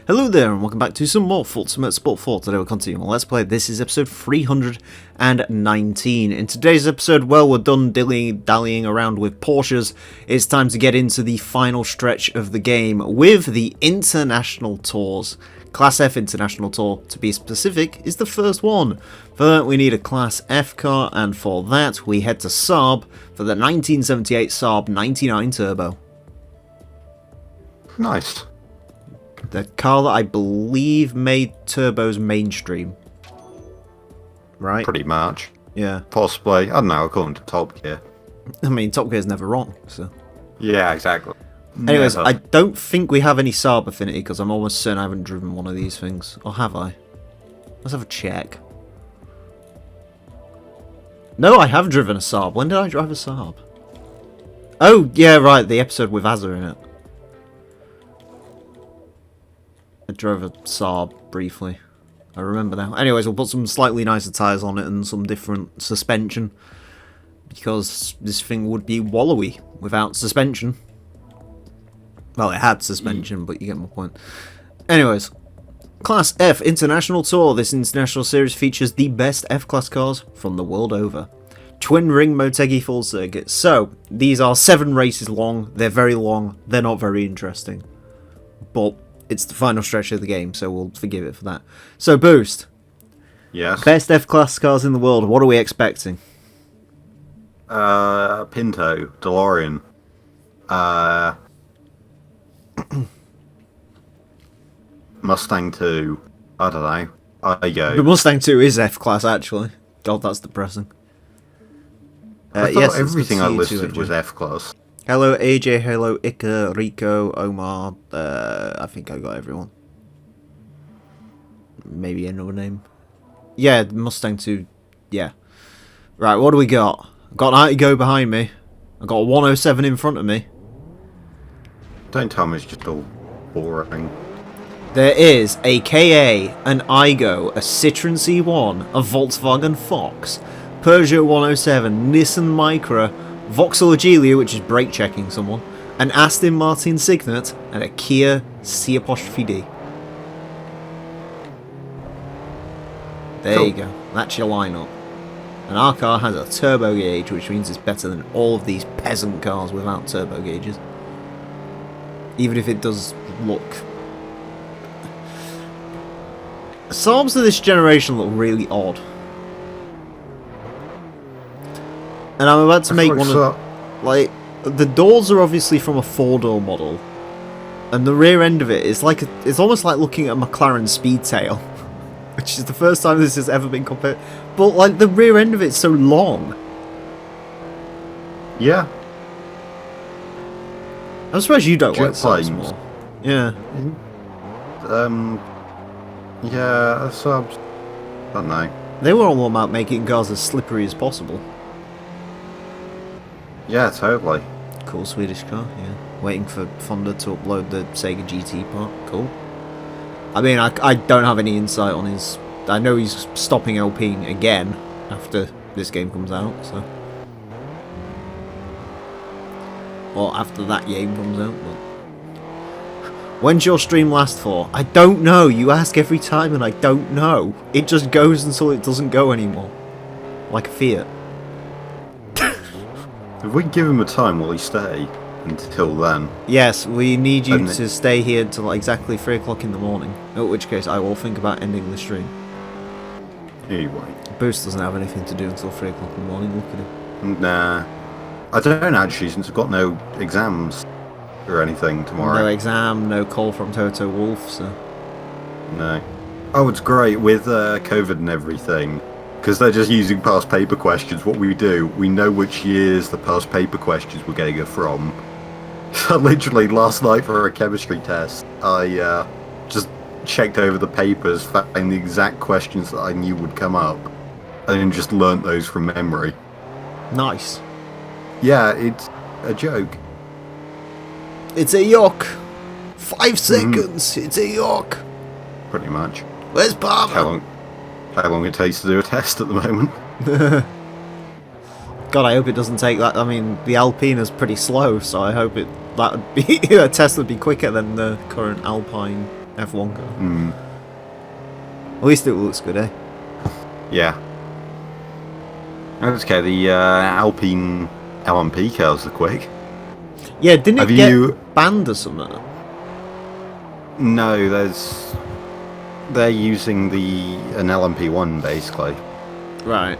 Hello there and welcome back to some more Forza Motorsport 4. Today we're continuing on Let's Play. This is episode 319. In today's episode, well, we're done dallying around with Porsches. It's time to get into the final stretch of the game with the International Tours. Class F International Tour, to be specific, is the first one. For that we need a Class F car, and for that we head to Saab for the 1978 Saab 99 Turbo. Nice. The car that I believe made turbos mainstream. Right? Pretty much. Yeah. Possibly. I don't know, according to Top Gear. I mean, Top Gear's never wrong, so... Yeah, exactly. Anyways, Never. I don't think we have any Saab affinity, because I'm almost certain I haven't driven one of these things. Or have I? Let's have a check. No, I have driven a Saab. When did I drive a Saab? Oh, yeah, right, the episode with Azza in it. I drove a Saab briefly. I remember now. Anyways, we'll put some slightly nicer tyres on it and some different suspension. Because this thing would be wallowy without suspension. Well, it had suspension, but you get my point. Anyways, Class F International Tour. This international series features the best F-Class cars from the world over. Twin Ring Motegi full circuit. So, these are 7 races long. They're very long. They're not very interesting. But it's the final stretch of the game, so we'll forgive it for that. So, Boost. Yes. Best F-Class cars in the world. What are we expecting? Pinto, DeLorean. Mustang 2. I don't know. The Igo. Mustang 2 is F-Class, actually. God, that's depressing. I thought yes, it's everything I good to see you too, listed AJ. was F-Class. Hello AJ, hello Ika, Rico, Omar, I think I got everyone. Maybe another name. Yeah, Mustang 2, yeah. Right, what do we got? I've got an Igo behind me. I've got a 107 in front of me. Don't tell me it's just all boring. There is a KA, an Igo, a Citroen C1, a Volkswagen Fox, Peugeot 107, Nissan Micra, Vauxhall Agelia, which is brake checking someone, an Aston Martin Signet, and a Kia C''D. There Cool. you go. That's your lineup. And our car has a turbo gauge, which means it's better than all of these peasant cars without turbo gauges. Even if it does look... Saabs of this generation look really odd. And I'm about to make one of... Like, the doors are obviously from a 4-door model. And the rear end of it is like... It's almost like looking at a McLaren Speedtail. Which is the first time this has ever been compared. But, like, the rear end of it's so long. Yeah. I'm surprised you don't like Jet Saabs planes. more. Yeah. Yeah, subs. Don't know. They were all about making cars as slippery as possible. Yeah, totally. Cool Swedish car, yeah. Waiting for Fonda to upload the Sega GT part. Cool. I mean, I don't have any insight on his... I know he's stopping LPing again after this game comes out, so... Or after that game comes out, but... When's your stream last for? I don't know. You ask every time and I don't know. It just goes until it doesn't go anymore. Like a Fiat. If we give him a time, will he stay until then? Yes, we need you And to stay here until exactly 3 o'clock in the morning. In which case, I will think about ending the stream. Anyway. Boost doesn't have anything to do until 3 o'clock in the morning. Look at him. Nah. I don't actually, since I've got no exams or anything tomorrow. No exam, no call from Toto Wolff, so... No. Oh, it's great with COVID and everything. Because they're just using past paper questions. What we do, we know which years the past paper questions we're getting it from. So literally, last night for a chemistry test, I just checked over the papers, found the exact questions that I knew would come up, and then just learnt those from memory. Nice. Yeah, it's a joke. It's a yoke. 5 seconds. It's a yoke. Pretty much. Where's Palmer? How long it takes to do a test at the moment. God, I hope it doesn't take that. I mean, the Alpina's pretty slow, so I hope that would be a test would be quicker than the current Alpine F1 car. Mm. At least it looks good, eh? Yeah. Okay, the Alpine LMP cars are quick. Yeah, didn't Have it get you... banned or something? No, they're using an LMP1 basically. Right.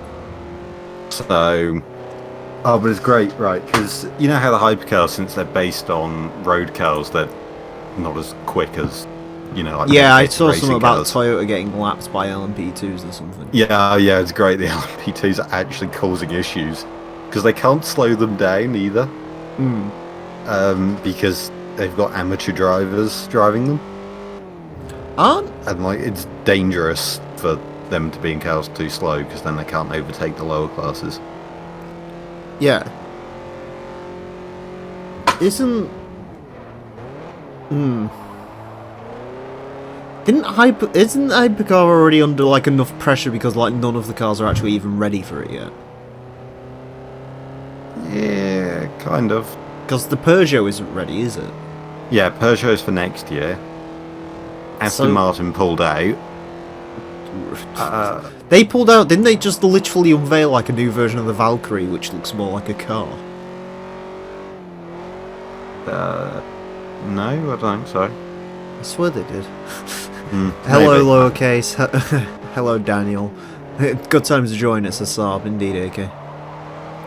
So, oh, but it's great, right? Because you know how the hypercars, since they're based on road cars, they're not as quick as, you know, like Yeah, I dedicated saw racing something about cars. Toyota getting lapped by LMP2s or something. Yeah, it's great. The LMP2s are actually causing issues because they can't slow them down either. Because they've got amateur drivers driving them. And like it's dangerous for them to be in cars too slow because then they can't overtake the lower classes. Yeah. Isn't isn't Hypercar already under like enough pressure because like none of the cars are actually even ready for it yet? Yeah, kind of. Because the Peugeot isn't ready, is it? Yeah, Peugeot's for next year. Aston Martin pulled out. They pulled out, didn't they just literally unveil like a new version of the Valkyrie which looks more like a car? No, I don't think so. I swear they did. Hello, lowercase. Hello, Daniel. Good time to join us, a Saab, indeed, AK.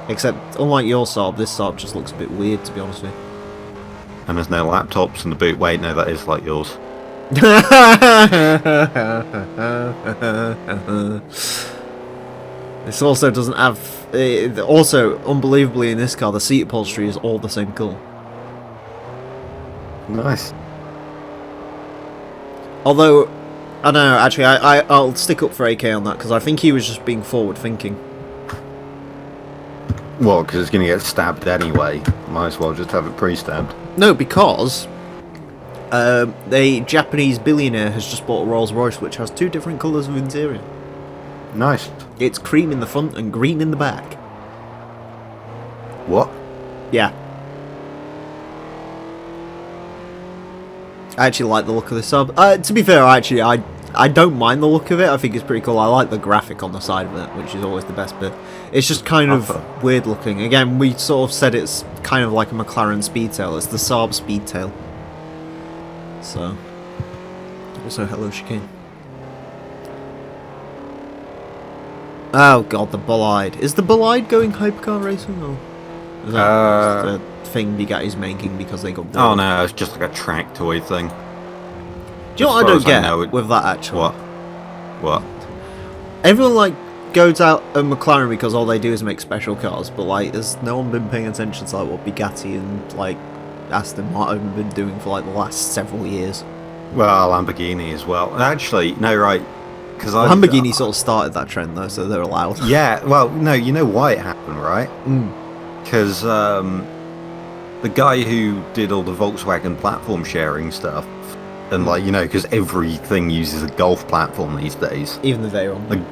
Except, unlike your Saab, this Saab just looks a bit weird, to be honest with you. And there's no laptops in the boot. Wait, no, that is like yours. This also doesn't have... also, unbelievably, in this car, the seat upholstery is all the same colour. Nice. Although, I don't know, actually, I'll stick up for AK on that, because I think he was just being forward-thinking. Well, because it's going to get stabbed anyway. Might as well just have it pre-stabbed. No, because a Japanese billionaire has just bought a Rolls-Royce which has 2 different colours of interior. Nice. It's cream in the front and green in the back. What? Yeah. I actually like the look of this sub. To be fair, actually, I don't mind the look of it. I think it's pretty cool. I like the graphic on the side of it, which is always the best bit. It's just kind of weird looking. Again, we sort of said it's kind of like a McLaren Speedtail. It's the Saab Speedtail. So, also hello chicane. Oh god, the Bolide. Is the Bolide going hypercar racing or is that the thing Bugatti's making because they got bored? Oh no, it's just like a track toy thing. Do you know what I don't get with that actually? What? Everyone like goes out at McLaren because all they do is make special cars, but like there's no one been paying attention to like what Bugatti and like Aston Martin have been doing for like the last several years. Well, Lamborghini as well. Actually, no, right. Because Lamborghini sort of started that trend though, so they're allowed. Yeah, well, no, you know why it happened, right? Because the guy who did all the Volkswagen platform sharing stuff, and like, you know, because everything uses a Golf platform these days. Even the Veyron.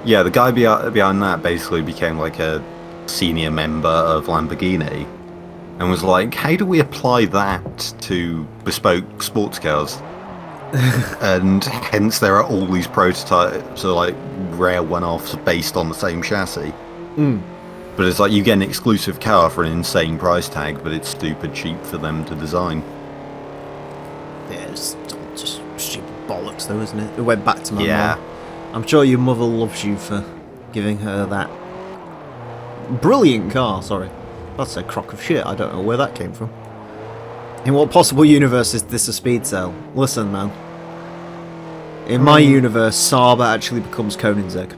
Yeah, the guy behind that basically became like a senior member of Lamborghini, and was like, how do we apply that to bespoke sports cars? And hence there are all these prototypes or like rare one-offs based on the same chassis. But it's like you get an exclusive car for an insane price tag, but it's stupid cheap for them to design. Yeah, it's just stupid bollocks though, isn't it? It went back to my mum. I'm sure your mother loves you for giving her that brilliant car, sorry. That's a crock of shit, I don't know where that came from. In what possible universe is this a speed cell? Listen, man. In my universe, Saab actually becomes Koenigsegg.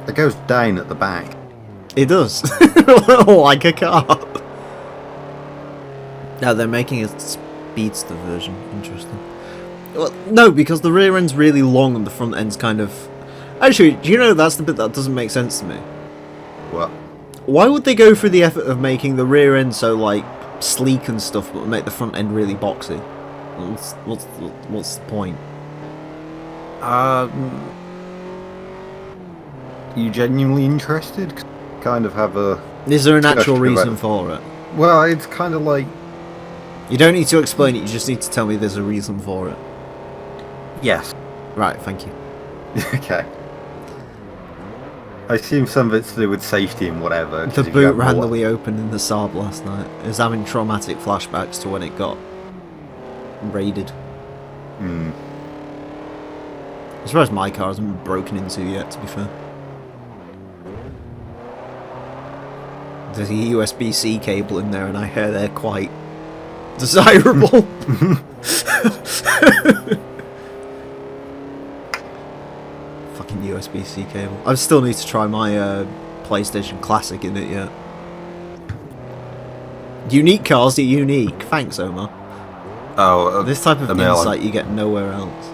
It goes down at the back. It does. Like a car. Now they're making a speedster version. Interesting. Well, no, because the rear end's really long and the front end's kind of... Actually, do you know that's the bit that doesn't make sense to me? What? Why would they go through the effort of making the rear end so, like, sleek and stuff, but make the front end really boxy? What's the point? You genuinely interested? Kind of have a... Is there an actual reason for it? Well, it's kind of like... You don't need to explain it, you just need to tell me there's a reason for it. Yes. Right, thank you. Okay. I assume some of it's to do with safety and whatever. The boot randomly opened in the Saab last night. It was having traumatic flashbacks to when it got raided. Hmm. I'm surprised my car hasn't been broken into yet, to be fair. There's a USB-C cable in there and I hear they're quite desirable. Fucking USB-C cable. I still need to try my PlayStation Classic in it yet. Unique cars are unique. Thanks, Omar. Oh, this type of insight you get nowhere else.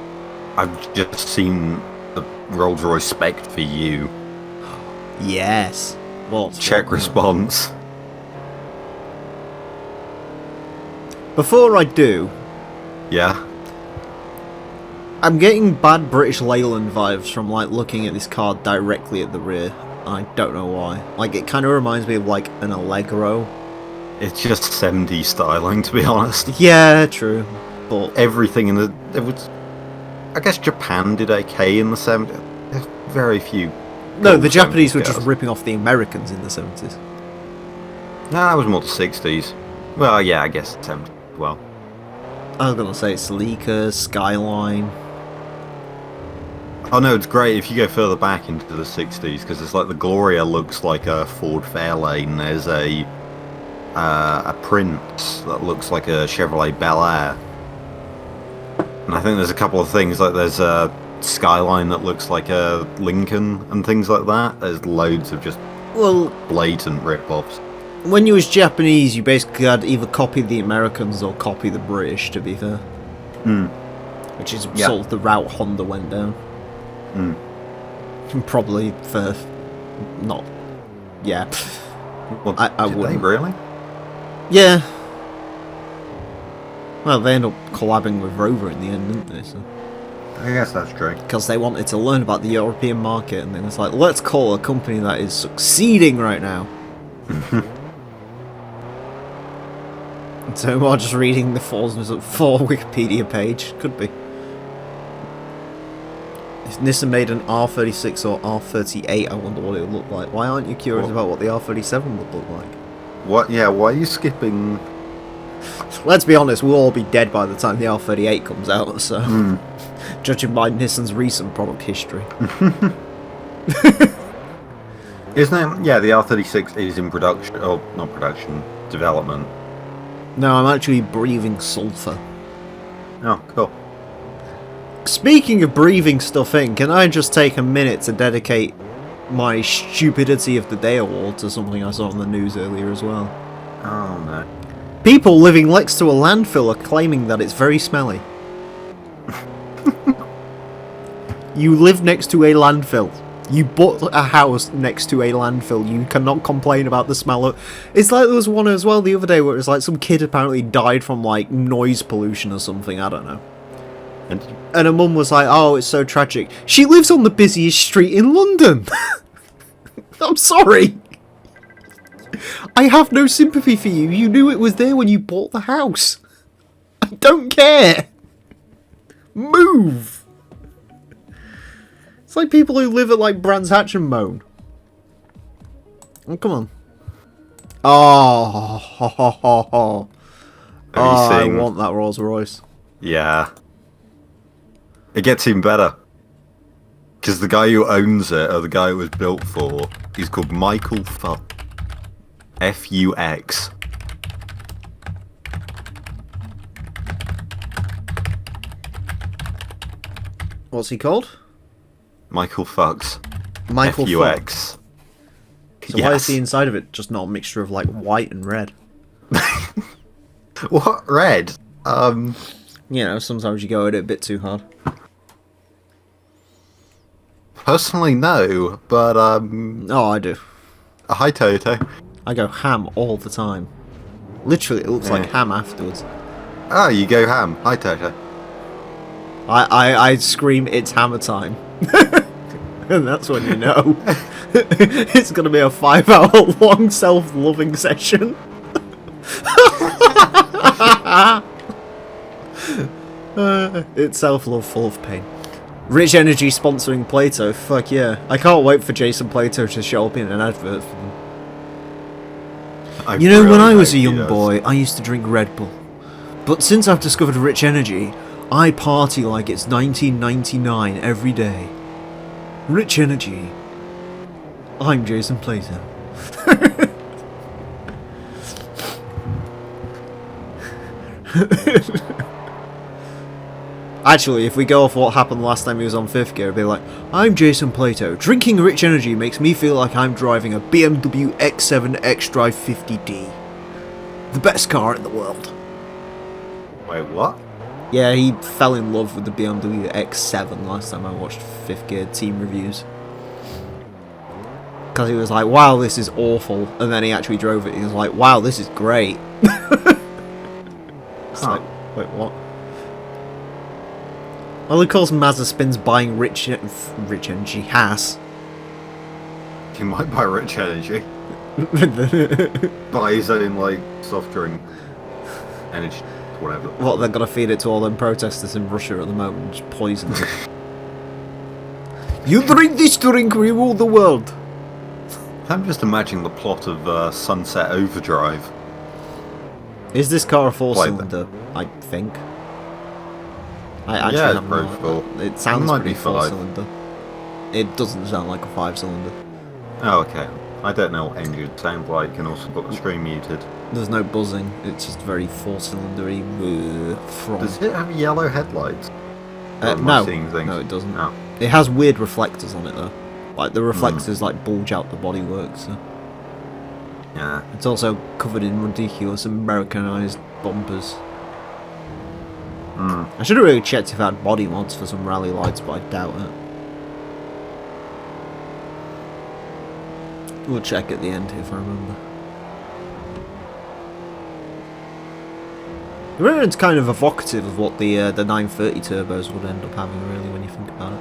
I've just seen the Rolls-Royce spec for you. Yes. What? Check response. Before I do, Yeah. I'm getting bad British Leyland vibes from like looking at this car directly at the rear. I don't know why. Like it kind of reminds me of like an Allegro. It's just 70s styling, to be honest. Yeah, true. But Everything in the... It was... I guess Japan did okay in the 70s. There's very few... no, cool the Japanese 70s were just cars. ripping off the Americans in the 70s. No, that was more the 60s. Well, yeah, I guess 70s as well. I was gonna say Celica, Skyline. Oh no, it's great if you go further back into the 60s, because it's like the Gloria looks like a Ford Fairlane. There's a Prince that looks like a Chevrolet Bel Air. And I think there's a couple of things, like there's a Skyline that looks like a Lincoln and things like that. There's loads of just Well, blatant rip-offs. when you was Japanese, you basically had either copy the Americans or copy the British, to be fair. Which is sort of the route Honda went down. Probably for not... Yeah. Well, I did wouldn't. they really? Yeah. Well, they ended up collabing with Rover in the end, didn't they? So. I guess that's true. Because they wanted to learn about the European market, and then it's like, let's call a company that is succeeding right now. So we're just reading the Forza 4 Wikipedia page. Could be. If Nissan made an R36 or R38, I wonder what it would look like. Why aren't you curious about what the R37 would look like? What? Yeah, why are you skipping... Let's be honest, we'll all be dead by the time the R38 comes out, so... Judging by Nissan's recent product history. Isn't it? Yeah, the R36 is in production, or not production, development. No, I'm actually breathing sulphur. Oh, cool. Speaking of breathing stuff in, can I just take a minute to dedicate my Stupidity of the Day award to something I saw on the news earlier as well? Oh, no. People living next to a landfill are claiming that it's very smelly. You live next to a landfill. You bought a house next to a landfill. You cannot complain about the smell of... It's like there was one as well the other day where it was like some kid apparently died from like noise pollution or something, I don't know. And her mum was like, oh, it's so tragic. She lives on the busiest street in London. I'm sorry. I have no sympathy for you. You knew it was there when you bought the house. I don't care. Move. It's like people who live at like Brands Hatch and moan. Oh, come on. Oh, ho, ho, ho, ho. I want that Rolls Royce. Yeah. It gets even better. Because the guy who owns it, or the guy it was built for, he's called Michael Fux. F-U-X. What's he called? Michael Fux. Michael F-U-X. Fux. So why is the inside of it just not a mixture of like white and red? What? Red? You know, sometimes you go at it a bit too hard. Personally, no, but, Oh, I do. hi, Toto. I go ham all the time. Literally, it looks like ham afterwards. Oh, you go ham. Hi, Toto. I scream, it's hammer time. And that's when you know. It's going to be a 5-hour long self-loving session. It's self-love full of pain. Rich Energy sponsoring Plato. Fuck yeah. I can't wait for Jason Plato to show up in an advert for them. You know, when I was a young boy, I used to drink Red Bull. But since I've discovered Rich Energy, I party like it's 1999 every day. Rich Energy. I'm Jason Plato. Actually, if we go off what happened last time he was on 5th gear, it'd be like, I'm Jason Plato. Drinking Rich Energy makes me feel like I'm driving a BMW X7 X-Drive 50D. The best car in the world. Wait, what? Yeah, he fell in love with the BMW X7 last time I watched 5th gear team reviews. Because he was like, wow, this is awful. And then he actually drove it. He was like, wow, this is great. It's like, wait, what? Well, of course, Mazda Spin's buying Rich Energy Haas. He might buy Rich Energy. Buy his own, like, soft drink. Energy, whatever. What, they're gonna feed it to all them protesters in Russia at the moment, just poison them. You drink this drink, we rule the world. I'm just imagining the plot of Sunset Overdrive. Is this car a 4-cylinder? I think. I actually yeah, have no idea. It sounds might pretty be 5. 4-cylinder. It doesn't sound like a 5-cylinder. Oh, okay. I don't know what engine sounds like, and also got the screen muted. There's no buzzing. It's just very 4-cylindery. Does it have yellow headlights? No, no, it doesn't. No. It has weird reflectors on it though. Like the reflectors like bulge out the bodywork. So. Yeah. It's also covered in ridiculous Americanized bumpers. I should have really checked if it had body mods for some rally lights, but I doubt it. We'll check at the end if I remember. The rear end's kind of evocative of what the 930 turbos would end up having, really, when you think about it.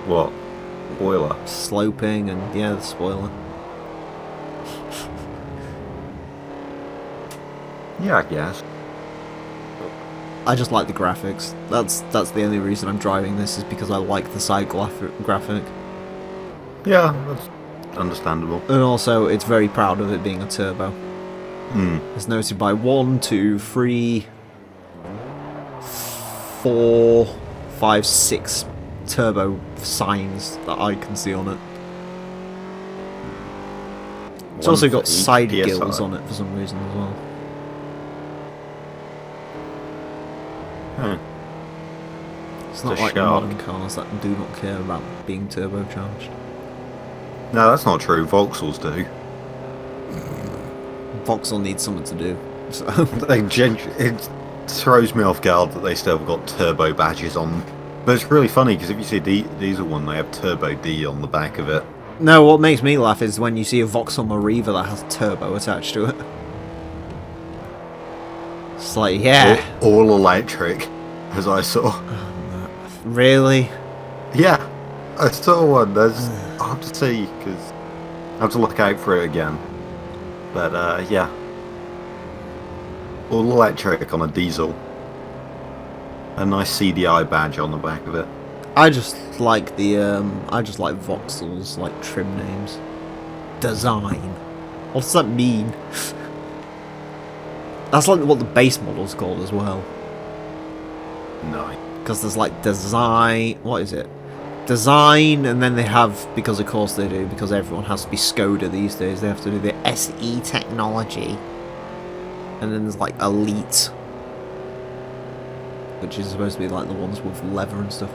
What? Spoiler? Sloping and, yeah, the spoiler. Yeah, I guess. I just like the graphics. That's the only reason I'm driving this, is because I like the side graphic. Yeah, that's understandable. And also, it's very proud of it being a turbo. It's noted by 1, 2, 3, 4, 5, 6 turbo signs that I can see on it. It's also got side gills on it for some reason as well. It's not like modern cars that do not care about being turbocharged. No, that's not true. Vauxhalls do. Vauxhall needs something to do. So. It throws me off guard that they still have got turbo badges on. But it's really funny because if you see a diesel one, they have Turbo D on the back of it. No, what makes me laugh is when you see a Vauxhall Mariva that has turbo attached to it. It's like, yeah. All electric, as I saw. Really? Yeah, I saw one. There's, I'll have to see, because I have to look out for it again. But, yeah. All electric on a diesel. A nice CDI badge on the back of it. I just like the, I just like Vauxhall's, like, trim names. Design. What does that mean? That's like what the base model's called as well. No. Because there's like design, what is it? Design, and then they have, because of course they do, because everyone has to be Skoda these days, they have to do the SE technology. And then there's like Elite, which is supposed to be like the ones with leather and stuff.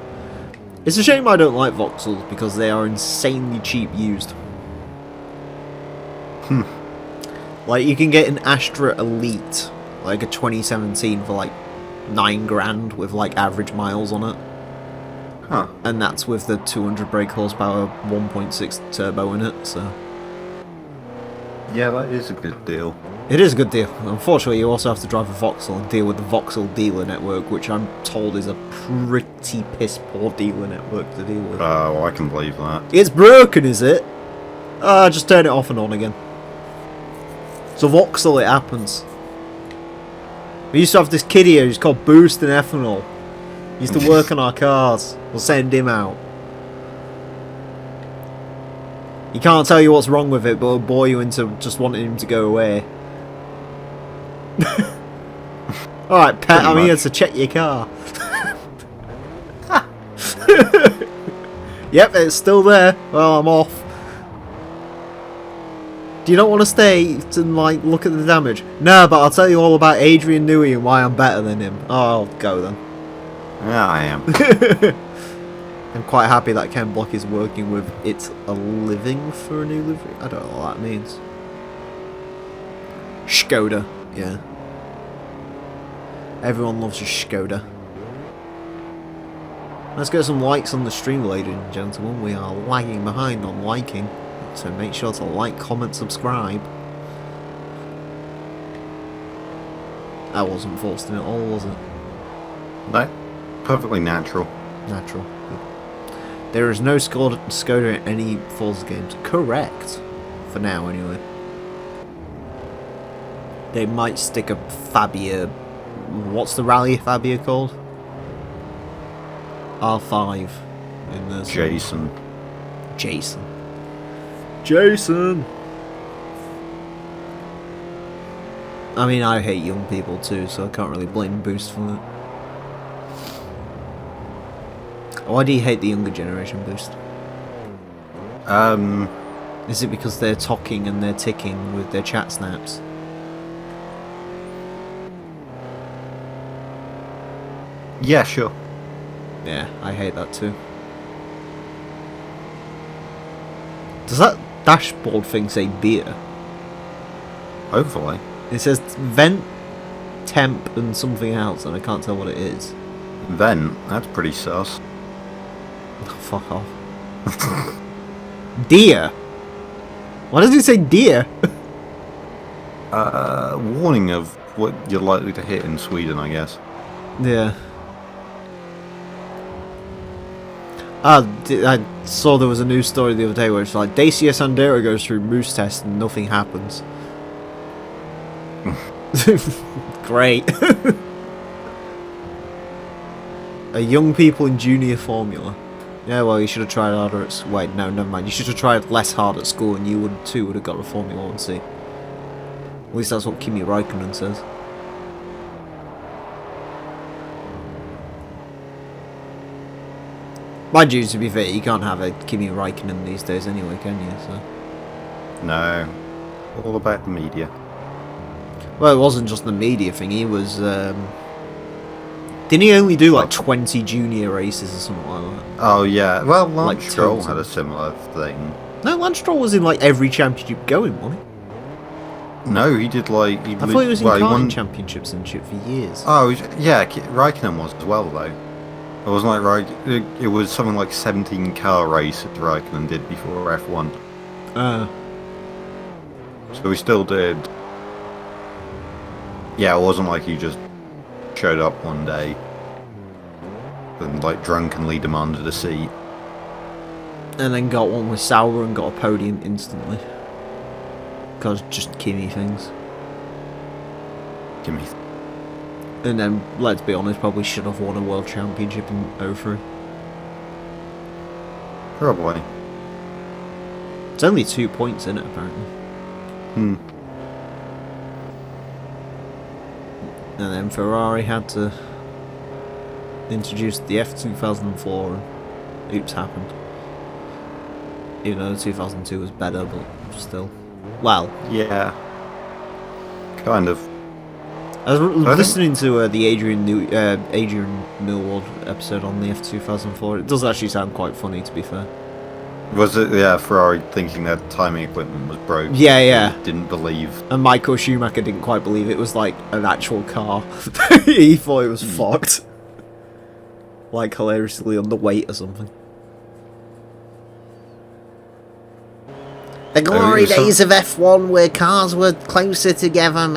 It's a shame I don't like Vauxhalls, because they are insanely cheap used. Like, you can get an Astra Elite, like a 2017, for like 9 grand with like average miles on it. Huh. And that's with the 200 brake horsepower 1.6 turbo in it, so... Yeah, that is a good deal. It is a good deal. Unfortunately, you also have to drive a Vauxhall and deal with the Vauxhall dealer network, which I'm told is a pretty piss-poor dealer network to deal with. Oh, I can believe that. It's broken, is it? Just turn it off and on again. So Vauxhall it happens. We used to have this kid here who's called Boost and Ethanol. He used to work on our cars. We'll send him out. He can't tell you what's wrong with it, but it'll bore you into just wanting him to go away. Alright, pet, I'm here to check your car. Yep, it's still there. Well, I'm off. Do you not want to stay and like look at the damage? No, but I'll tell you all about Adrian Newey and why I'm better than him. Oh, I'll go then. Yeah, I am. I'm quite happy that Ken Block is working with It's a Living for a new livery. I don't know what that means. Skoda, yeah. Everyone loves a Skoda. Let's get some likes on the stream, ladies and gentlemen. We are lagging behind on liking. So make sure to like, comment, subscribe. That wasn't forced in it all, was it? No. Perfectly natural. Natural. There is no Skoda in any Forza games. Correct. For now, anyway. They might stick a Fabia... What's the rally Fabia called? R5 in this. Jason. Jason. Jason! I mean, I hate young people too, so I can't really blame Boost for that. Why do you hate the younger generation, Boost? Is it because they're talking and they're ticking with their chat snaps? Yeah, sure. Yeah, I hate that too. Does that dashboard thing say beer? Hopefully. It says vent, temp, and something else, and I can't tell what it is. Then, that's pretty sus. Oh, fuck off. Deer? Why does it say deer? Warning of what you're likely to hit in Sweden, I guess. Yeah. I saw there was a news story the other day where it's like Dacia Sandero goes through moose test and nothing happens. Great. A young people in junior formula. Yeah, well, you should have tried harder at... Wait, no, never mind. You should have tried less hard at school and you would have got a Formula 1 seat. At least that's what Kimi Raikkonen says. Mind you, to be fair, you can't have a Kimi Raikkonen these days anyway, can you? So. No. All about the media. Well, it wasn't just the media thing. He was... Didn't he only do like 20 junior races or something like that? Oh, yeah. Well, Lance Like Stroll total. had a similar thing. No, Lance Stroll was in like every championship going, wasn't he? No, he did like... I thought he was in well, karting championships and shit for years. Oh, yeah, Raikkonen was as well, though. It wasn't like it was something like 17 car race that Raikkonen did before F1. So he still did. Yeah, it wasn't like he just showed up one day and like drunkenly demanded a seat. And then got one with Sauber and got a podium instantly. Because just Kimi things. Gimme. And then, let's be honest, probably should have won a world championship in 03. Probably. It's only 2 points in it, apparently. Hmm. And then Ferrari had to introduce the F2004 and oops happened. Even though the 2002 was better, but still. Well. Yeah. Kind of. I was listening to the Adrian Millward episode on the F2004. It does actually sound quite funny, to be fair. Was it, yeah, Ferrari thinking their timing equipment was broke? Yeah, yeah. Didn't believe. And Michael Schumacher didn't quite believe it was like an actual car. He thought it was fucked. Like hilariously underweight or something. The glory days of F1 where cars were closer together.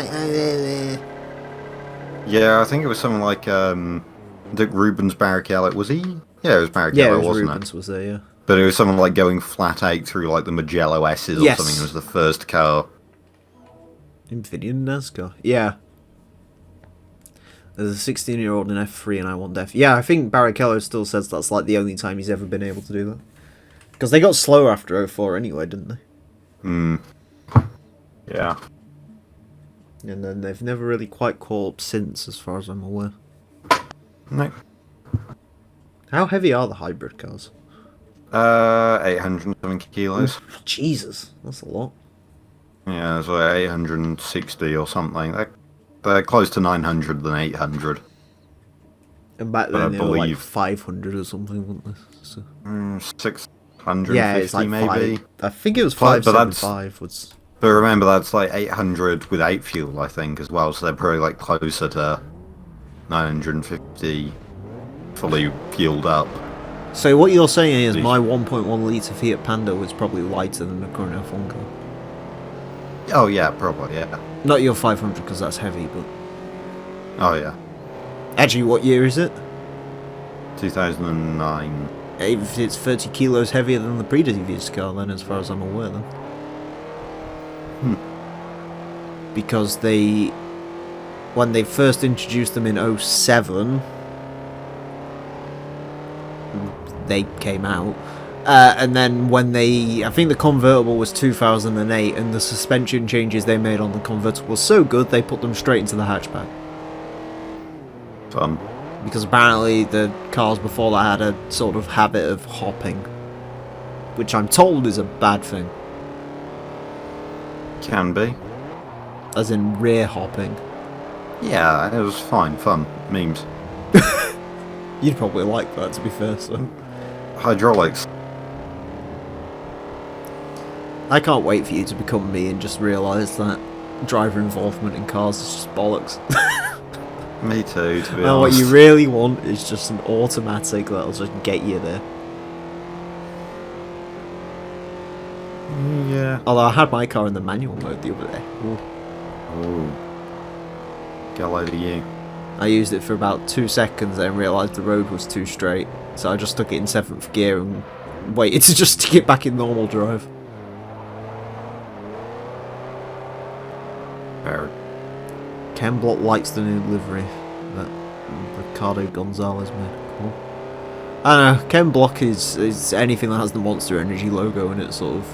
Yeah, I think it was something like Dick Rubens Barrichello. Was he? Yeah, it was Barrichello, Yeah, it was wasn't Rubens it? was there, yeah. But it was something like going flat out through like the Mugello S's or Yes. something. It was the first car. Infinity NASCAR. Yeah. There's a 16-year-old in F3 and I want F. Yeah, I think Barrichello still says that's like the only time he's ever been able to do that. Because they got slower after 04 anyway, didn't they? Hmm. Yeah. And then they've never really quite caught up since, as far as I'm aware. No. How heavy are the hybrid cars? 870 kilos. Oof, Jesus, that's a lot. Yeah, it's like 860 or something. They're close to 900 than 800. And back then they were like 500 or something, weren't they? So. 650 yeah, it's like maybe. I think it was 575. But remember, that's like 800 without fuel, I think, as well. So they're probably like closer to 950 fully fueled up. So what you're saying is my 1.1 litre Fiat Panda was probably lighter than the current F1 car? Oh yeah, probably, yeah. Not your 500 because that's heavy, but... Oh yeah. Actually, what year is it? 2009. If it's 30 kilos heavier than the previous car, then, as far as I'm aware, then. Because when they first introduced them in 07, they came out. And then when I think the convertible was 2008, and the suspension changes they made on the convertible were so good, they put them straight into the hatchback. Fun. Because apparently the cars before that had a sort of habit of hopping, which I'm told is a bad thing. Can be. As in rear hopping. Yeah, it was fine, fun. Memes. You'd probably like that, to be fair, so... Hydraulics. I can't wait for you to become me and just realise that driver involvement in cars is just bollocks. Me too, to be And honest. what you really want is just an automatic that'll just get you there. Yeah. Although I had my car in the manual mode the other day. Ooh. Oh. Get a load of you. I used it for about 2 seconds and realised the road was too straight. So I just stuck it in 7th gear and waited to just stick it back in normal drive. Fair. Ken Block likes the new livery that Ricardo Gonzalez made. Cool. I don't know, Ken Block is anything that has the Monster Energy logo in it sort of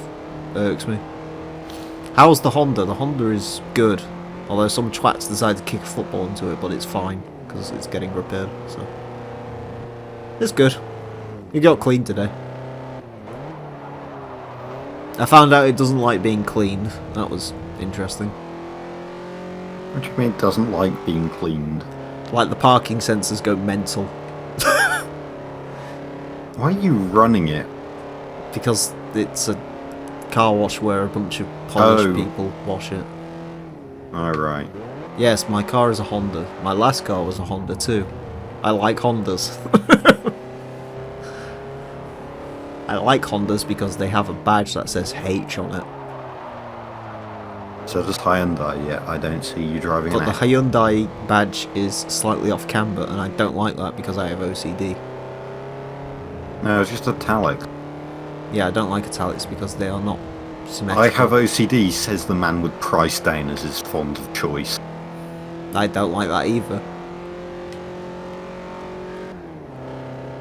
irks me. How's the Honda? The Honda is good. Although some twats decide to kick a football into it, but it's fine, because it's getting repaired, so... It's good. It got cleaned today. I found out it doesn't like being cleaned. That was interesting. What do you mean it doesn't like being cleaned? Like the parking sensors go mental. Why are you running it? Because it's a car wash where a bunch of Polish people wash it. Alright. Yes, my car is a Honda. My last car was a Honda too. I like Hondas. I like Hondas because they have a badge that says H on it. So does Hyundai, yeah, I don't see you driving But an the H. Hyundai badge is slightly off camber, and I don't like that because I have OCD. No, it's just italic. Yeah, I don't like italics because they are not symmetrical. I have OCD, says the man with price down as his font of choice. I don't like that either.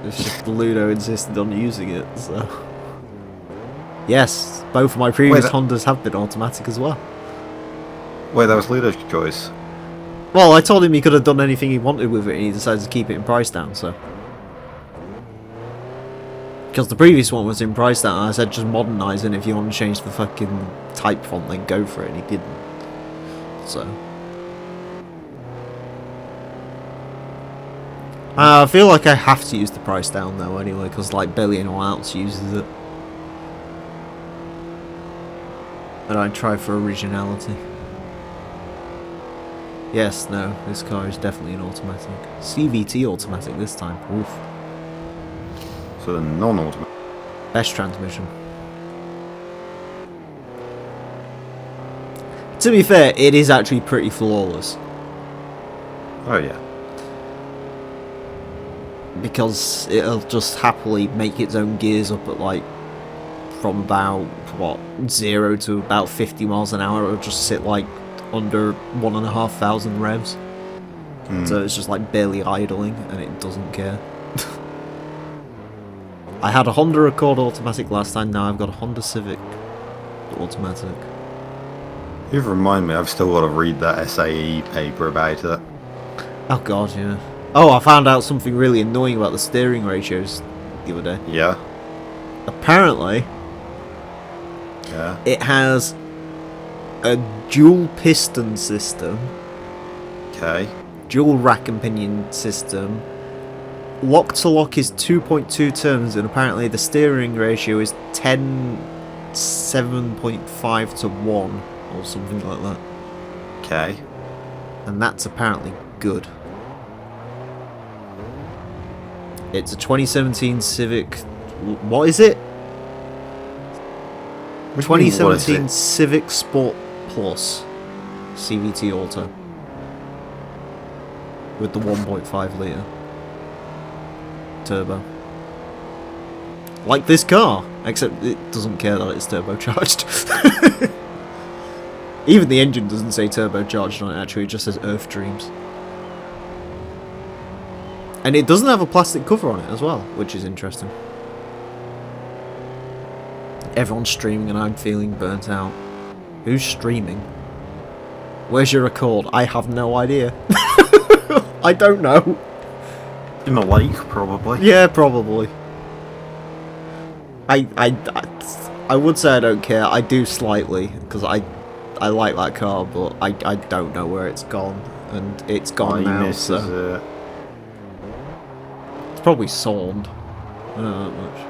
It's just Ludo insisted on using it, so... Yes, both of my previous Hondas have been automatic as well. Wait, that was Ludo's choice. Well, I told him he could have done anything he wanted with it, and he decided to keep it in price down, so... Because the previous one was in price down, and I said just modernise it, and if you want to change the fucking type font, then go for it, and he didn't. So... I feel like I have to use the price down though anyway, because like barely anyone else uses it. And I try for originality. Yes, no, this car is definitely an automatic. CVT automatic this time, oof. So the non-automatic. Best transmission. To be fair, it is actually pretty flawless. Oh yeah. Because it'll just happily make its own gears up at like from about what 0 to about 50 miles an hour. It'll just sit like under 1,500 revs. So it's just like barely idling, and it doesn't care. I had a Honda Accord automatic last time, now I've got a Honda Civic automatic. You remind me, I've still got to read that SAE paper about it. Oh god, yeah. Oh, I found out something really annoying about the steering ratios the other day. Yeah? Apparently, Yeah. it has a dual piston system, Okay. dual rack and pinion system. Lock to lock is 2.2 turns, and apparently the steering ratio is 7.5 to 1 or something like that. Okay. And that's apparently good. It's a 2017 Civic. What is it? What do you mean, what is 2017 it? Civic Sport Plus CVT Auto with the 1.5 litre turbo. Like this car, except it doesn't care that it's turbocharged. Even the engine doesn't say turbocharged on it, actually, it just says Earth Dreams. And it doesn't have a plastic cover on it as well, which is interesting. Everyone's streaming and I'm feeling burnt out. Who's streaming? Where's your record? I have no idea. I don't know. In the lake, probably. Yeah, probably. I would say I don't care. I do slightly, because I like that car, but I don't know where it's gone. And it's gone now, so... It's probably sawned. I don't know that much.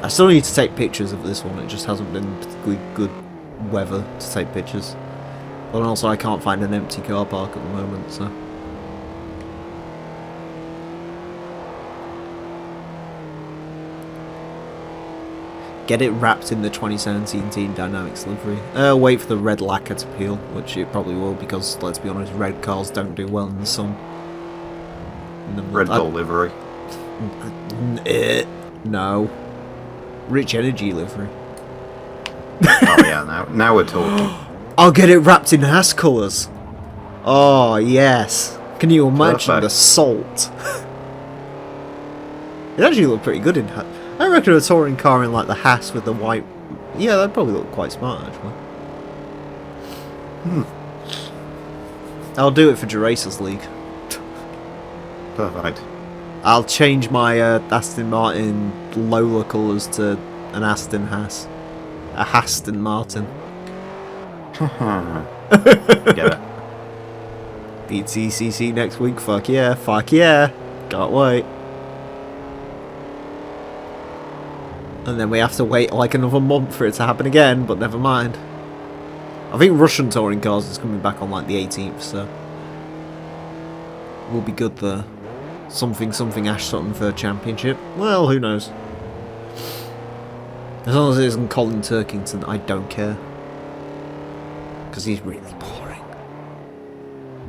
I still need to take pictures of this one. It just hasn't been particularly good weather to take pictures. But also I can't find an empty car park at the moment, so... Get it wrapped in the 2017 Team Dynamics livery. Wait for the red lacquer to peel, which it probably will, because, let's be honest, red cars don't do well in the sun. Red Bull livery. No. Rich Energy livery. Oh yeah, now we're talking. I'll get it wrapped in Haas colours. Oh, yes. Can you imagine Perfect. the salt? It actually looked pretty good in Haas. I reckon a touring car in like the Haas with the white... Yeah, that'd probably look quite smart, actually. I'll do it for Jurassic League. Perfect. I'll change my Aston Martin Lola colours to an Aston Haas. A Aston Martin. Get it. Beat CCC next week, fuck yeah, fuck yeah. Can't wait. And then we have to wait like another month for it to happen again, but never mind. I think Russian touring cars is coming back on like the 18th, so... We'll be good there. Something Ash Sutton for championship. Well, who knows. As long as it isn't Colin Turkington, I don't care. Because he's really boring.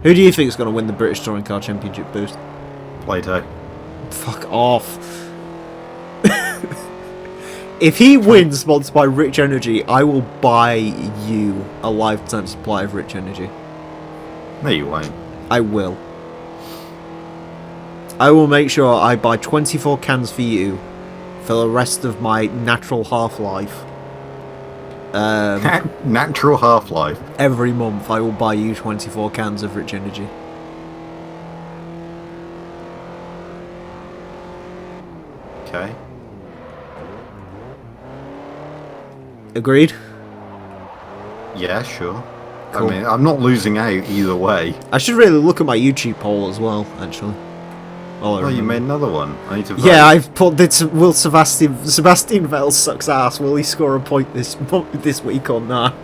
Who do you think is going to win the British Touring Car Championship boost? Plato. Fuck off. If he wins sponsored by Rich Energy, I will buy you a lifetime supply of Rich Energy. No, you won't. I will. I will make sure I buy 24 cans for you for the rest of my natural half-life. Natural half-life. Every month I will buy you 24 cans of Rich Energy. Okay. Agreed? Yeah, sure. Cool. I mean, I'm not losing out either way. I should really look at my YouTube poll as well, actually. Oh, you made another one. I need to vote. Yeah, I've put it to will Sebastian Vettel sucks ass. Will he score a point this week or not?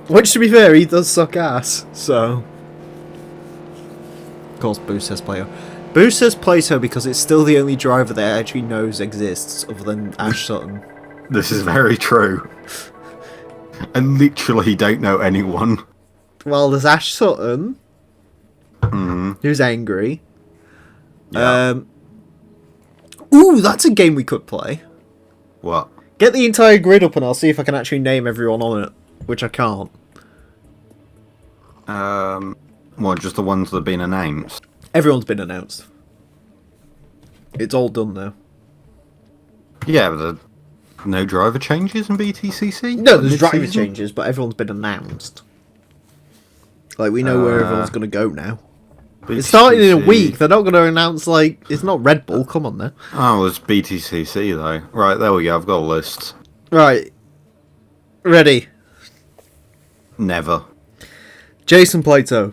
Which, to be fair, he does suck ass. So, of course, Boo says Plato. Boo says Plato because it's still the only driver that actually knows exists, other than Ash Sutton. This is very true. And literally don't know anyone. Well, there's Ash Sutton, who's angry. Yeah. Ooh, that's a game we could play. What? Get the entire grid up and I'll see if I can actually name everyone on it, which I can't. Well, just the ones that have been announced. Everyone's been announced. It's all done now. Yeah, but no driver changes in BTCC? No, there's driver Mid-season? changes, but everyone's been announced. Like, we know where everyone's going to go now. It's starting in a week. They're not going to announce, like... It's not Red Bull. Come on, now. Oh, it's BTCC, though. Right, there we go. I've got a list. Right. Ready. Never. Jason Plato.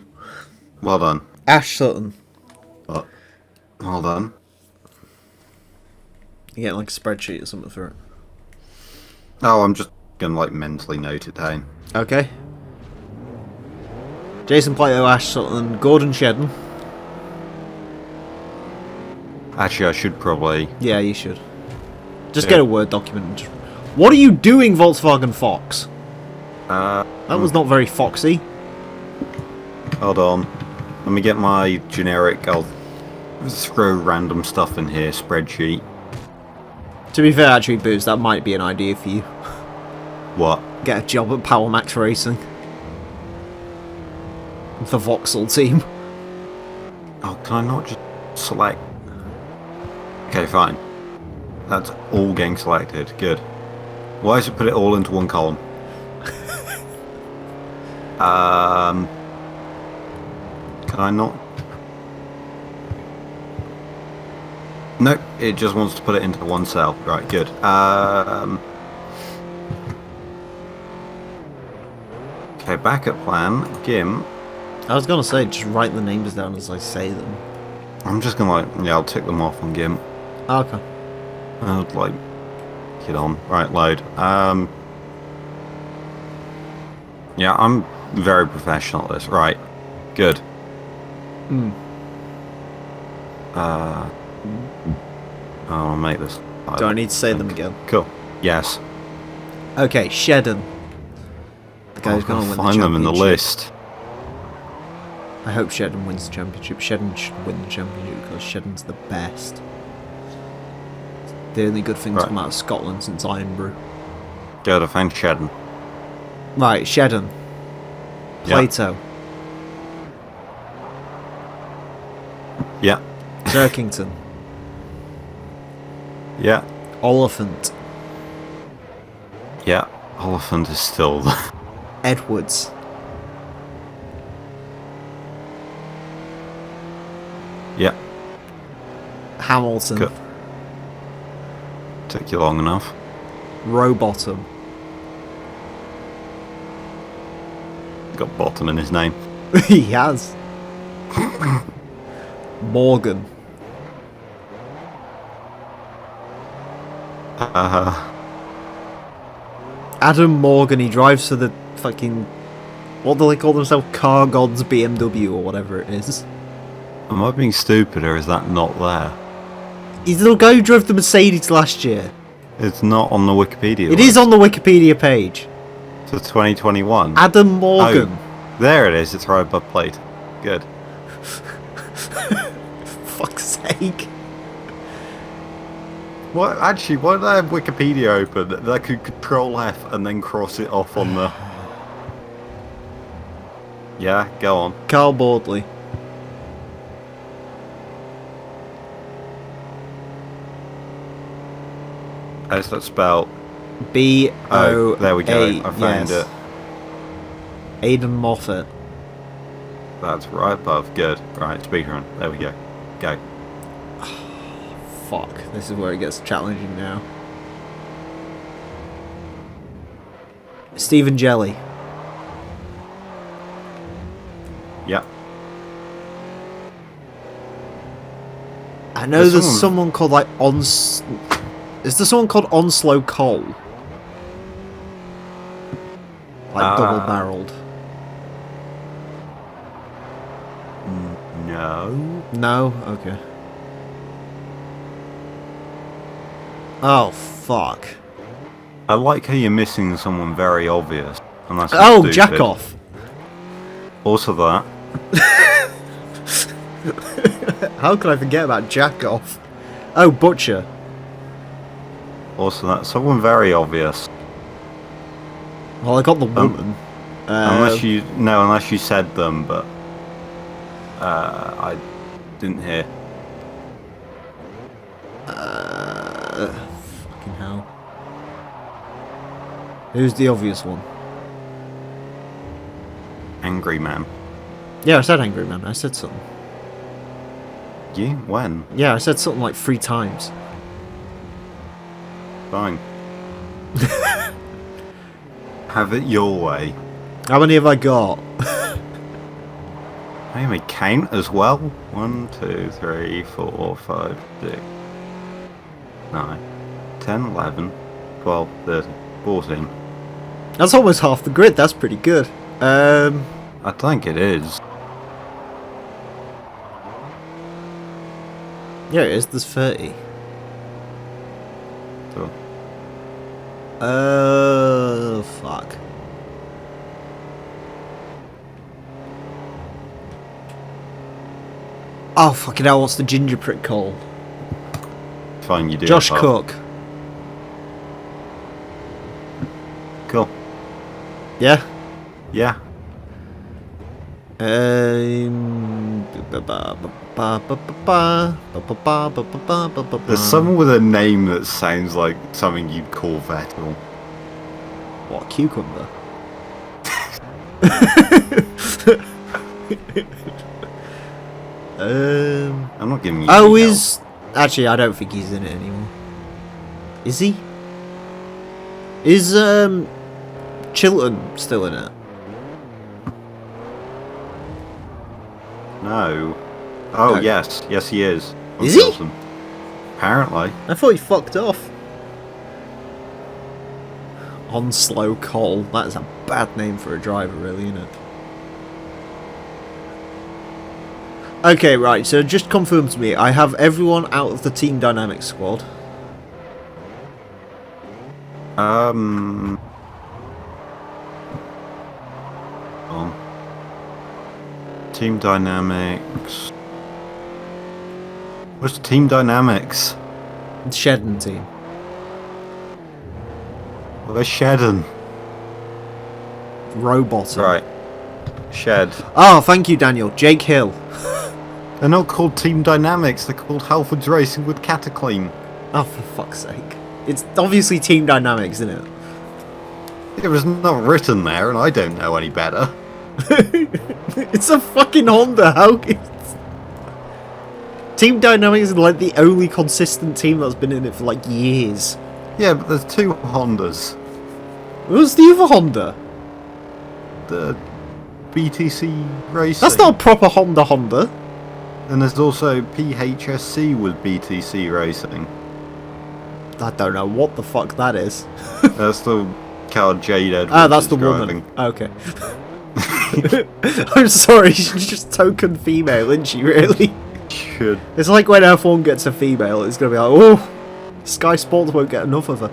Well done. Ash Sutton. What? Well done. You get, like, a spreadsheet or something for it. Oh, I'm just going to, like, mentally note it down. Okay. Jason Plato, Ash Sutton, Gordon Shedden. Actually, I should probably... Yeah, you should. Just get a Word document. What are you doing, Volkswagen Fox? That was not very foxy. Hold on. Let me get my generic... I'll throw random stuff in here. Spreadsheet. To be fair, actually, Boots, that might be an idea for you. What? Get a job at Power Max Racing. The Vauxhall team. Oh, can I not just select... Okay, fine. That's all getting selected. Good. Why does it put it all into one column? Can I not... Nope, it just wants to put it into one cell. Right, good. Okay, backup plan. GIM. I was gonna say, just write the names down as I say them. I'm just gonna, like... Yeah, I'll tick them off on GIM. Okay. I'll, like... Get on. Right, load. Yeah, I'm very professional at this. Right. Good. I'll make this... Do I need to say them again? Cool. Yes. Okay, Shedden. The guy who's I'll gonna win the find them in the championship. list. I hope Shedden wins the championship. Shedden should win the championship because Shedden's the best. The only good thing to come out of Scotland since Iron Brew. Go to find Shedden. Right, Shedden. Plato. Yeah. Turkington. Yeah. Oliphant. Yeah. Oliphant is still there. Edwards. Yeah. Hamilton. Good. Took you long enough. Rowbottom. Got bottom in his name. He has. Morgan. Adam Morgan, he drives for the fucking... What do they call themselves? Car Gods BMW or whatever it is. Am I being stupid or is that not there? He's the little guy who drove the Mercedes last year. It's not on the Wikipedia It list. is on the Wikipedia page. For 2021. Adam Morgan. Oh, there it is. It's right above plate. Good. Fuck's sake. What? Actually, why did I have Wikipedia open? That I could Control F and then cross it off on the... Yeah, go on. Carl Bordley. How's that spelled? B-O... Oh, there we go. I found it. Aidan Moffat. That's right above. Good. Right, speedrun. There we go. Go. Fuck, this is where it gets challenging now. Stephen Jelly. Yep. I know there's someone called like Is there someone called Onslow Cole? Like double barreled. No. No? Okay. Oh, fuck. I like how you're missing someone very obvious. And that's Oh, stupid. jack off. Also that. How could I forget about jack off? Oh, Butcher. Also, that's someone very obvious. Well, I got the woman. Unless you said them, but I didn't hear. Fucking hell. Who's the obvious one? Angry man. Yeah, I said angry man. I said something. You? When? Yeah, I said something like 3 times. Fine. Have it your way. How many have I got? I may count as well. 1, 2, 3, 4, 5, 6, 9, 10, 11, 12, 13, 14. That's almost half the grid. That's pretty good. I think it is. Yeah, it is. There's 30. So, Fuck. Oh, fucking hell, what's the ginger prick called? fine, you do. Josh it, pal. Cook. Cool. Yeah? Yeah. There's There's someone with a name that sounds like something you'd call Vettel. What, cucumber? I'm not giving you. Oh, any is... Actually, I don't think he's in it anymore. Is he? Is, Chilton still in it? help. No. Oh, No. yes. Yes, he is. Is he? Wilson. Apparently. I thought he fucked off. Onslow Cole. That is a bad name for a driver, really, isn't it? Okay, right, so just confirm to me, I have everyone out of the Team Dynamics squad. On. Team Dynamics. What's Team Dynamics? The Shedden team. Well, they're Shedden. Robot. Right. Shed. Oh, thank you, Daniel. Jake Hill. They're not called Team Dynamics, they're called Halfords Racing with Cataclean. Oh, for fuck's sake. It's obviously Team Dynamics, isn't it? It was not written there, and I don't know any better. It's a fucking Honda. How? Team Dynamics is like the only consistent team that's been in it for like years. Yeah, but there's 2 Hondas. Who's the other Honda? The BTC Racing. That's not a proper Honda. And there's also PHSC with BTC Racing. I don't know what the fuck that is. That's the car Jade Edwards Ah, that's is the driving. woman. Okay. I'm sorry, she's just token female, isn't she, really? Should. It's like when F1 gets a female, it's going to be like, oh, Sky Sports won't get enough of her.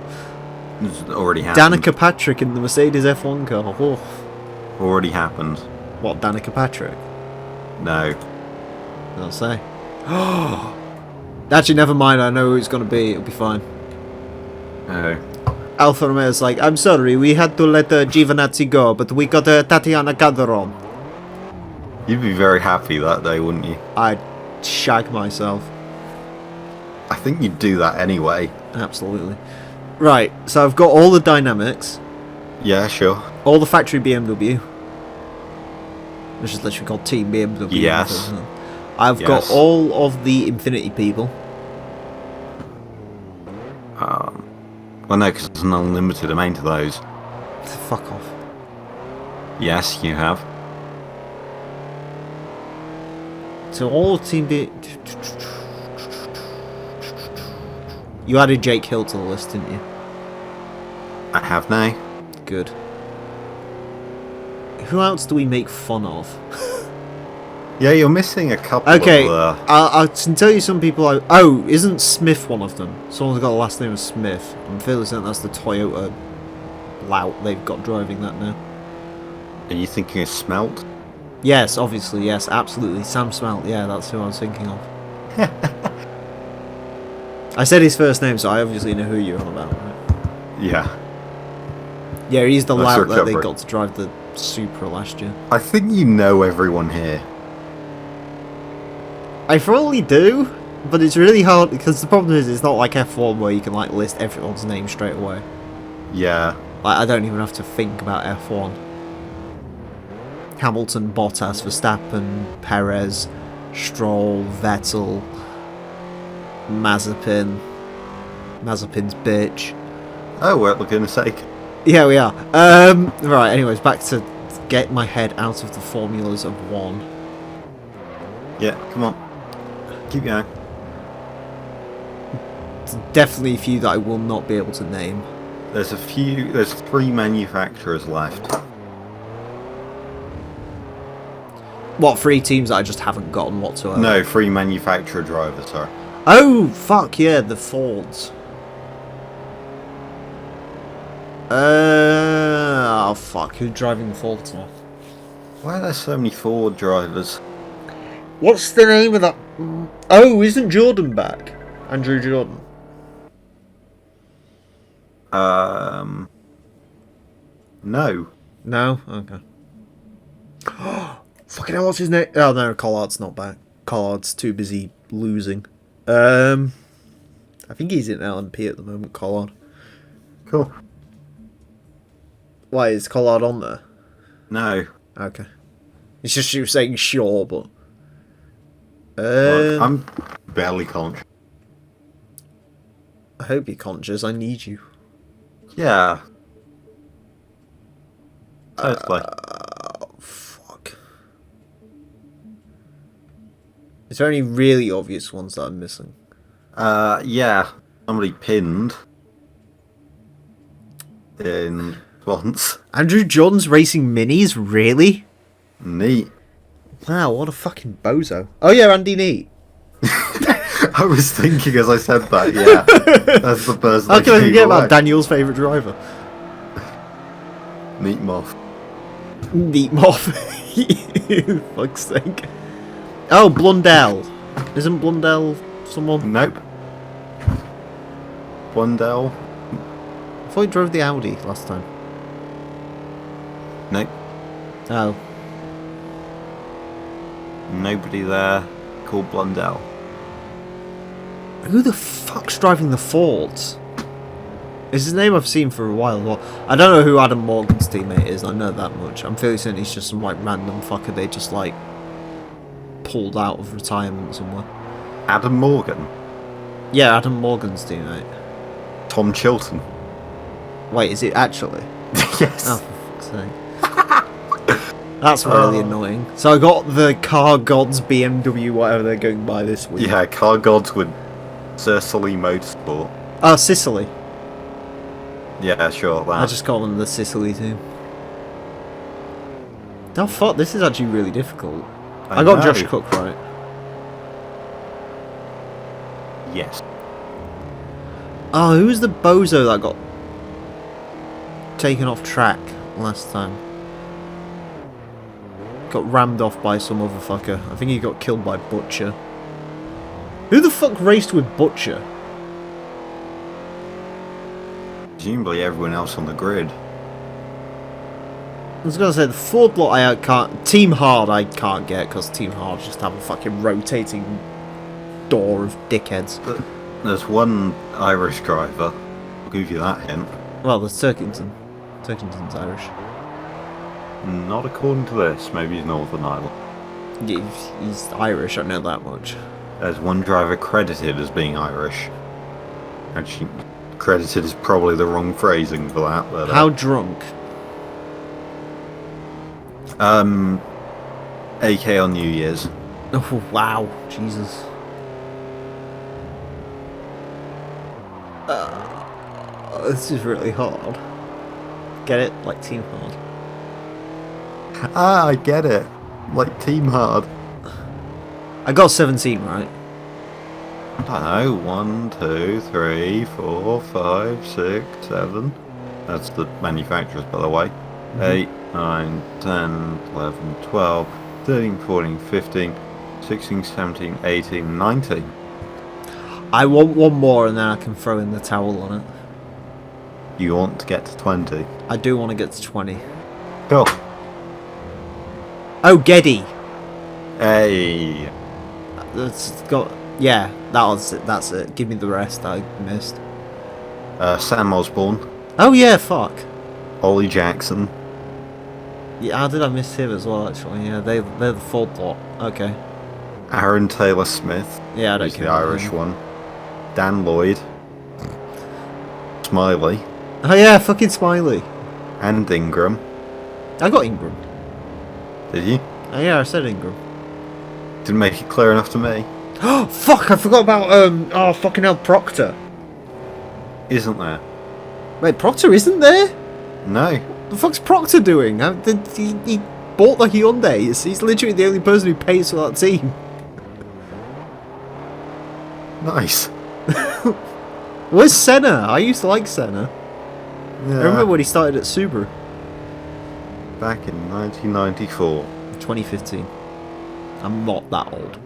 It's already happened. Danica Patrick in the Mercedes F1 car. Oh. Already happened. What, Danica Patrick? No. I'll say. Actually, never mind, I know who it's going to be, it'll be fine. Oh. Alfa Romeo's like, I'm sorry, we had to let Giovinazzi go, but we got Tatiana Calderon. You'd be very happy that day, wouldn't you? I'd shag myself. I think you'd do that anyway. Absolutely. Right, so I've got all the dynamics, Yeah, sure. all the factory BMW, which is literally called Team BMW. Yes. I've got all of the Infinity people. Well, no, because there's an unlimited amount of those. Fuck off. Yes, you have. So all of Team B... You added Jake Hill to the list, didn't you? I have now. Good. Who else do we make fun of? Yeah, you're missing a couple Okay, of... I can tell you some people... Oh, isn't Smith one of them? Someone's got the last name of Smith. I'm fairly certain that's the Toyota lout they've got driving that now. Are you thinking of Smelt? Yes, obviously, yes, absolutely. Sam Smelt, yeah, that's who I was thinking of. I said his first name, so I obviously know who you're on about, right? Yeah. Yeah, he's the lout that they recovery. got to drive the Supra last year. I think you know everyone here. I probably do, but it's really hard because the problem is it's not like F1 where you can like list everyone's name straight away. Yeah. Like I don't even have to think about F1. Hamilton, Bottas, Verstappen, Perez, Stroll, Vettel, Mazepin, Mazepin's bitch. Oh, we're for goodness sake. Yeah, we are. Right. Anyways, back to get my head out of the formulas of one. Yeah, come on. Keep going. There's definitely a few that I will not be able to name. There's 3 manufacturers left. What, 3 teams that I just haven't gotten whatsoever? No, 3 manufacturer drivers, sorry. Oh, fuck yeah, the Fords. Oh, fuck, who's driving the Fords now? Why are there so many Ford drivers? What's the name of that? Oh, isn't Jordan back? Andrew Jordan. No. No? Okay. Fucking hell, what's his name? Oh no, Collard's not back. Collard's too busy losing. I think he's in LMP at the moment, Collard. Cool. Why, is Collard on there? No. Okay. It's just you saying sure, but... Look, I'm barely conscious. I hope you're conscious, I need you. Yeah. Totally. Fuck. Is there any really obvious ones that I'm missing? Yeah. Somebody pinned. In once. Andrew Jordan's racing minis? Really? Neat. Wow, what a fucking bozo. Oh yeah, Andy Neat. I was thinking as I said that, yeah. That's the person How can I gave forget away. about Daniel's favourite driver? Neat Moth. Neat Moth. Fuck's sake. Oh, Blundell. Isn't Blundell someone? Nope. Blundell. I thought he drove the Audi last time. Nope. Oh. Nobody there called Blundell. Who the fuck's driving the Fords? It's his name I've seen for a while. Well, I don't know who Adam Morgan's teammate is, I know that much. I'm fairly certain he's just some like random fucker they just like pulled out of retirement somewhere. Adam Morgan. Yeah, Adam Morgan's teammate. Tom Chilton. Wait, is it actually? Yes. Oh, for fuck's sake. That's really annoying. So I got the Car Gods BMW, whatever they're going by this week. Yeah, car gods with Sicily Motorsport. Oh, Sicily. Yeah, sure. That. I just call them the Sicily team. Oh fuck, this is actually really difficult. I got know. Josh Cook right. Yes. Oh, who was the bozo that got taken off track last time? Got rammed off by some other fucker. I think he got killed by Butcher. Who the fuck raced with Butcher? Presumably everyone else on the grid. I was gonna say the Ford lot I can't. Team Hard I can't get because Team Hard just have a fucking rotating door of dickheads. But there's one Irish driver. I'll give you that hint. Well, there's Turkington. Turkington's Irish. Not according to this. Maybe he's Northern Ireland. He's Irish, I know that much. There's one driver credited as being Irish. Actually, credited is probably the wrong phrasing for that. But, How drunk? AK on New Year's. Oh, wow. Jesus. This is really hard. Get it? Like Team Hard. Ah, I get it. Like Team Hard. I got 17 right. I don't know. 1, 2, 3, 4, 5, 6, 7. That's the manufacturers, by the way. 8, 9, 10, 11, 12, 13, 14, 15, 16, 17, 18, 19. I want one more and then I can throw in the towel on it. You want to get to 20? I do want to get to 20. Cool. Oh, Geddy! Hey. That's got... Yeah, that was it. That's it. Give me the rest I missed. Sam Osborne. Oh yeah, fuck. Ollie Jackson. Yeah, how did I miss him as well, actually? Yeah, they're the full plot. Okay. Aaron Taylor Smith. Yeah, I don't He's care the about Irish him. one. Dan Lloyd. Smiley. Oh yeah, fucking Smiley. And Ingram. I got Ingram. Did you? Oh yeah, I said Ingram. Didn't make it clear enough to me. Oh fuck! I forgot about oh fucking hell, Proctor. Isn't there? Wait, Proctor isn't there? No. The fuck's Proctor doing? He bought the Hyundai. He's literally the only person who pays for that team. Nice. Where's Senna? I used to like Senna. Yeah. I remember when he started at Subaru. Back in 1994. 2015. I'm not that old.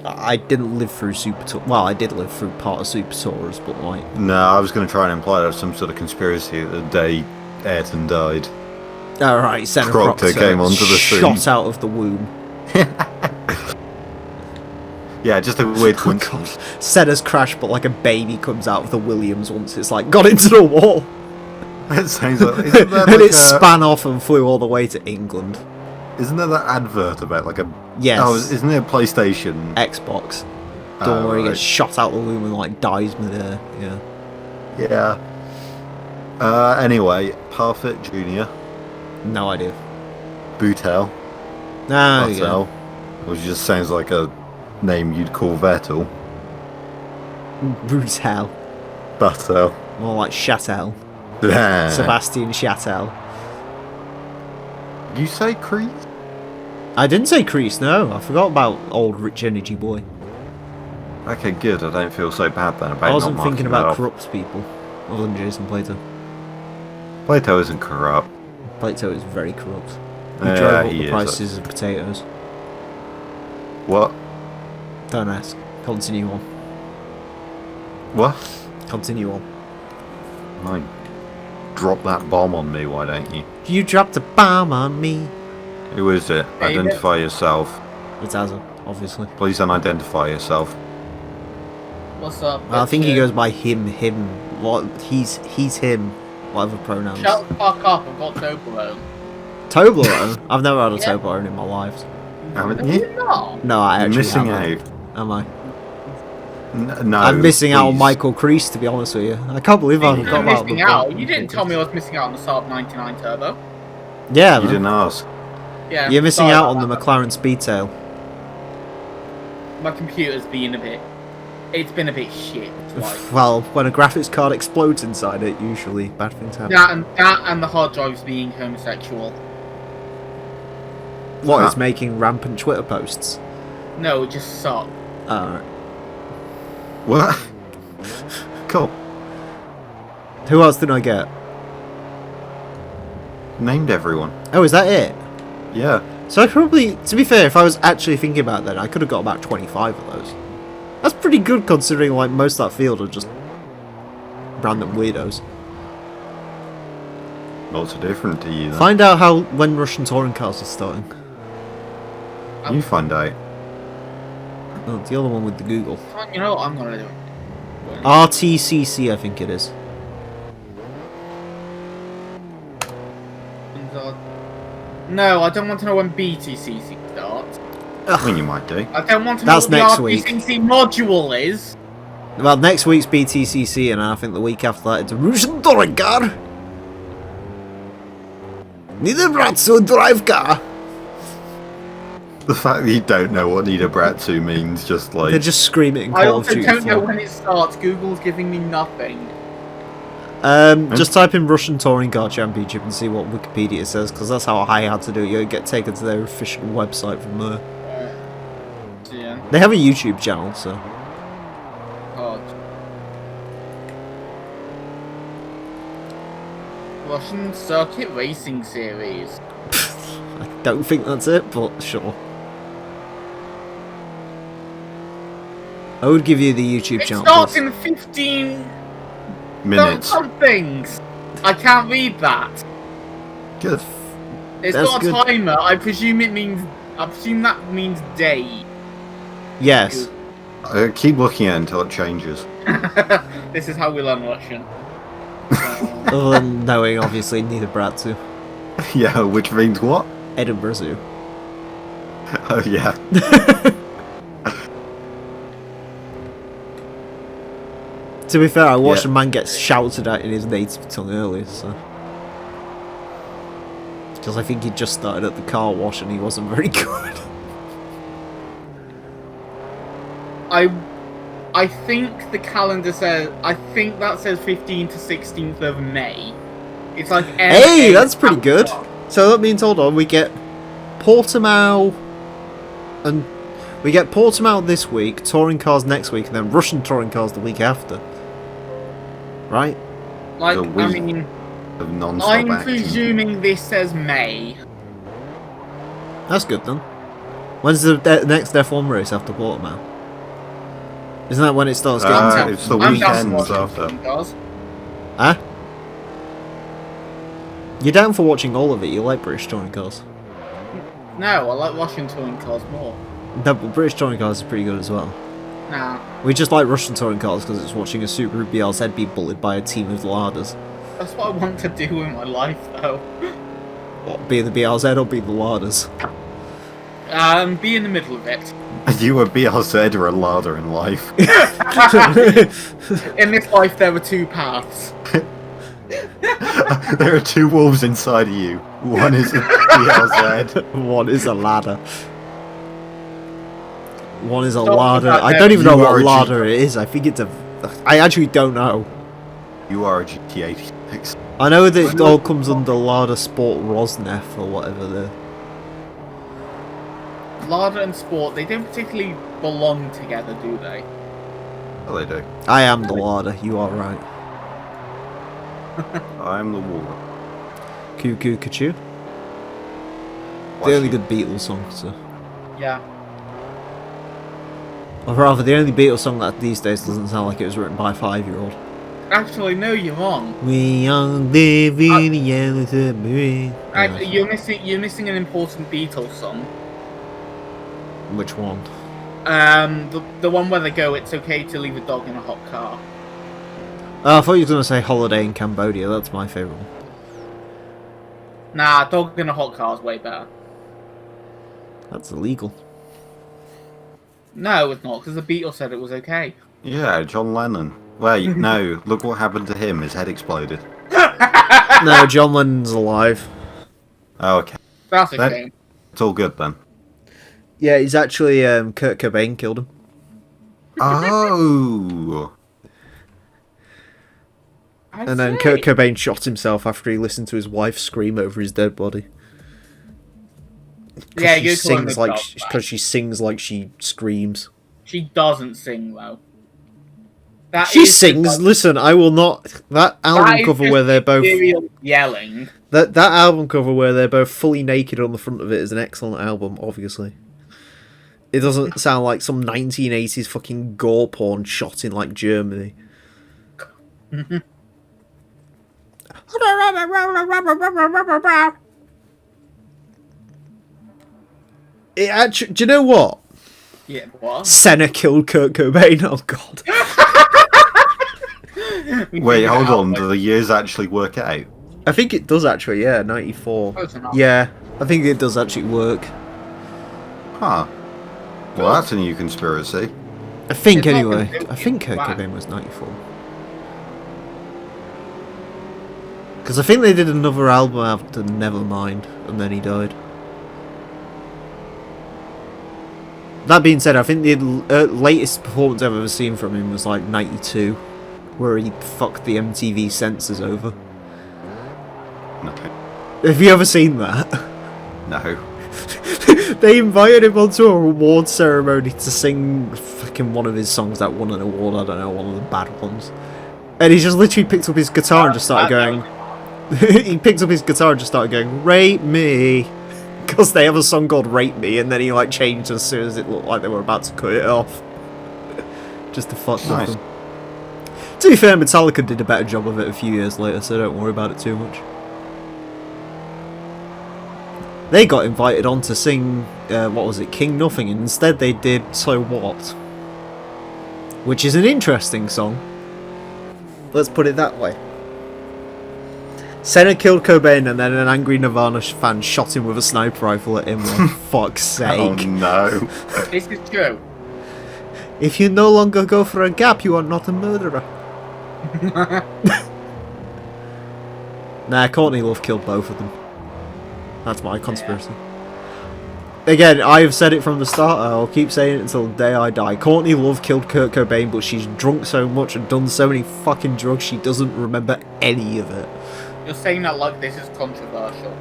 I didn't live through Super Tour. Well, I did live through part of Super Tours, but like... No, I was going to try and imply there was some sort of conspiracy that the day Ayrton died. Alright, Senna Proctor Proctor came onto the scene. shot out of the womb. Yeah, just a weird Oh coincidence. god. Senna's crashed, but like a baby comes out of the Williams once it's like got into the wall. It sounds like, isn't there And like it span off and flew all the way to England. Isn't there that advert about like a... Yes. Oh, isn't it a PlayStation? Xbox. The one where he gets shot out the womb and like dies midair. Yeah. Yeah. Anyway, Parfit Jr. No idea. Bootel. No, yeah. Buttel. Which just sounds like a name you'd call Vettel. Brutal. Buttel. More like Chattel. Yeah. Sebastian Chattel. You say Creed? I didn't say Crease, no. I forgot about old Rich Energy Boy. Okay, good. I don't feel so bad then about I wasn't not thinking marking that about off. corrupt people other than Jason Plato. Plato isn't corrupt. Plato is very corrupt. He Yeah, drove up he the is. prices of potatoes. What? Don't ask. Continue on. What? Continue on. Like, drop that bomb on me, why don't you? You dropped a bomb on me. Who is it? Hey, Identify yourself. It's Azza, obviously. Please don't identify yourself. What's up? I think he bitches? goes by him. What? He's him. Whatever pronouns. Shut the fuck up, I've got Toblerone. Toblerone? I've never had a Yeah. Toblerone in my life. Haven't No, you? you're not. No, I You're actually missing haven't. out. Am I? No, I'm missing out on please. Michael Crease, to be honest with you. I can't believe I You're forgot about missing out. You didn't tell me I was missing out on the Saab 99 Turbo. Yeah, You man. didn't ask. Yeah. You're missing sorry out about on the that. McLaren Speedtail. My computer's been a bit. It's been a bit shit. Like Well, when a graphics card explodes inside it, usually bad things happen. that and the hard drives being homosexual. What, Ah. it's making rampant Twitter posts? No, it just sucked. Alright. What? Cool. Who else did I get? Named everyone. Oh, is that it? Yeah. So I probably, to be fair, if I was actually thinking about that, I could have got about 25 of those. That's pretty good considering like most of that field are just random weirdos. Not so different to you then. Find out how when Russian touring cars are starting. You find out. Oh, the other one with the Google. You know what I'm gonna do? RTCC, I think it is. No, I don't want to know when BTCC starts. I mean, you might do. I don't want to know That's what the next week. RTCC module is. Well, next week's BTCC, and I think the week after that it's a Russian touring car. Niederbratsu drive car. The fact that you don't know what Niederbratsu means, just like... They just scream it in I Call of also Duty. don't know 4. when it starts. Google's giving me nothing. Just type in Russian Touring Car Championship and see what Wikipedia says, because that's how I had to do it. You get taken to their official website from there. Yeah. They have a YouTube channel, so. God. Russian Circuit Racing Series. I don't think that's it, but sure. I would give you the YouTube It channel. starts Plus. in 15 Minutes. somethings. I can't read that. Good. It's That's got a good. timer. I presume it means. I presume that means day. Yes. Keep looking at it until it changes. This is how we learn Russian. Other than knowing, obviously, neither Brad to. Yeah, which means what? Edinburgh Zoo. Oh yeah. To be fair, I watched Yeah. a man get shouted at in his native tongue earlier, so. Because I think he just started at the car wash and he wasn't very good. I think the calendar says. I think that says 15th to 16th of May. It's like. Hey, MA that's pretty good. calendar. So that means, hold on, we get Portimao and we get Portimao this week, touring cars next week, and then Russian touring cars the week after. Right? Like, The I week mean, of non-stop I'm action. presuming this says May. That's good then. When's the next F1 race after Portimao? Isn't that when it starts getting... It's the I'm down for weekends watching after. touring cars. Huh? You're down for watching all of it, you like British touring cars. No, I like watching touring cars more. No, but British touring cars is pretty good as well. Nah, We just like Russian touring cars because it's watching a Subaru BRZ be bullied by a team of larders. that's what I want to do in my life, though. What, be the BRZ or be the larders? Be in the middle of it. You would be a Zed or a Lada in life. In this life, there were two paths. There are two wolves inside of you. One is a BLZ. One is a ladder. One is a Stop larder. that I there. don't even know You what are a larder it is. I think it's a... I actually don't know. You are a GT86. I know that it all comes under Lada Sport Rosneft or whatever the... Lada and Sport, they don't particularly belong together, do they? Oh, they do. I am the Lada, you are right. I'm the wolf. Cuckoo Cachoo. Why The only she- good Beatles song, so... Yeah. Or rather, the only Beatles song that these days doesn't sound like it was written by a 5-year-old. Actually, no, you're wrong. We are living in the yellow submarine. Actually, you're missing an important Beatles song. Which one? The one where they go, "It's okay to leave a dog in a hot car." Oh, I thought you were going to say Holiday in Cambodia. That's my favourite one. Nah, dog in a hot car is way better. That's illegal. No, it's not, because the Beatles said it was okay. Yeah, John Lennon. Wait, no. Look what happened to him. His head exploded. No, John Lennon's alive. Oh, okay. That's a That- shame. It's all good then. Yeah, he's actually Kurt Cobain killed him. Oh. And then Kurt Cobain shot himself after he listened to his wife scream over his dead body. Yeah, she you call him sings a like dog, because she sings like she screams. She doesn't sing though. That She is just sings. like- Listen, I will not. That that album is cover just where they're both serial yelling. that album cover where they're both fully naked on the front of it is an excellent album. Obviously, it doesn't sound like some 1980s fucking gore porn shot in like Germany. It actually, do you know what? Yeah, what? Senna killed Kurt Cobain. Oh god. Wait, hold on. Do the years actually work out? I think it does actually. Yeah, 94. Close enough. Yeah, I think it does actually work. Huh. Well, that's a new conspiracy. I think It's not anyway. gonna do I think it. Kurt Wow. Cobain was 94. Because I think they did another album after Nevermind, and then he died. That being said, I think the latest performance I've ever seen from him was like 92, where he fucked the MTV censors over. No. Have you ever seen that? No. They invited him onto a award ceremony to sing fucking one of his songs that won an award, I don't know, one of the bad ones. And he just literally picked up his guitar and just started going... he picked up his guitar and just started going, "Rape me." Because they have a song called "Rape Me," and then he like changed as soon as it looked like they were about to cut it off. just to fuck with Nice. them. To be fair, Metallica did a better job of it a few years later, so don't worry about it too much. They got invited on to sing, what was it, King Nothing, and instead they did So What? Which is an interesting song. Let's put it that way. Senna killed Cobain and then an angry Nirvana fan shot him with a sniper rifle at him, for fuck's sake. Oh no. This is true. If you no longer go for a gap, you are not a murderer. Nah, Courtney Love killed both of them. That's my conspiracy. Again, I have said it from the start, I'll keep saying it until the day I die. Courtney Love killed Kurt Cobain, but she's drunk so much and done so many fucking drugs she doesn't remember any of it. You're saying that like this is controversial.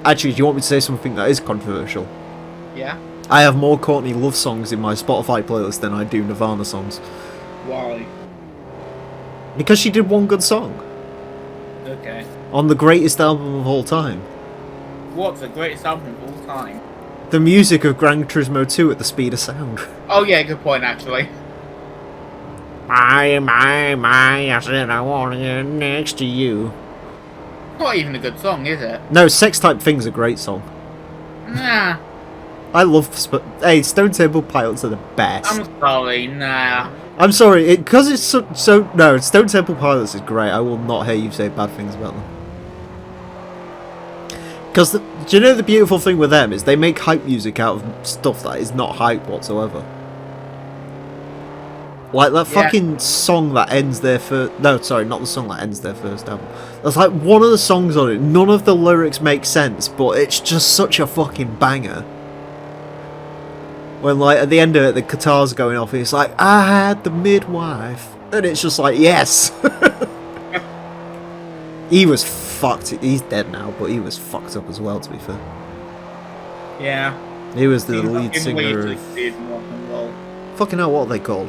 Actually, do you want me to say something that is controversial? Yeah? I have more Courtney Love songs in my Spotify playlist than I do Nirvana songs. Why? Because she did one good song. Okay. On the greatest album of all time. What's the greatest album of all time? The music of Gran Turismo 2 at the speed of sound. Oh yeah, good point actually. My, I said I want to get next to you. Not even a good song, is it? No, Sex Type Thing's a great song. Nah. I love... Hey, Stone Temple Pilots are the best. I'm sorry, nah. I'm sorry, because it's so... No, Stone Temple Pilots is great. I will not hear you say bad things about them. Because, do you know the beautiful thing with them is they make hype music out of stuff that is not hype whatsoever. Like that fucking song that ends their first... No, sorry, not the song that ends their first album. That's like one of the songs on it. None of the lyrics make sense, but it's just such a fucking banger. When, like, at the end of it, the guitar's going off, and it's like, I had the midwife. And it's just like, yes! He was fucked. He's dead now, but he was fucked up as well, to be fair. Yeah. He was the He's lead fucking singer weird, of... dude, in rock and roll. Fucking hell, what are they called?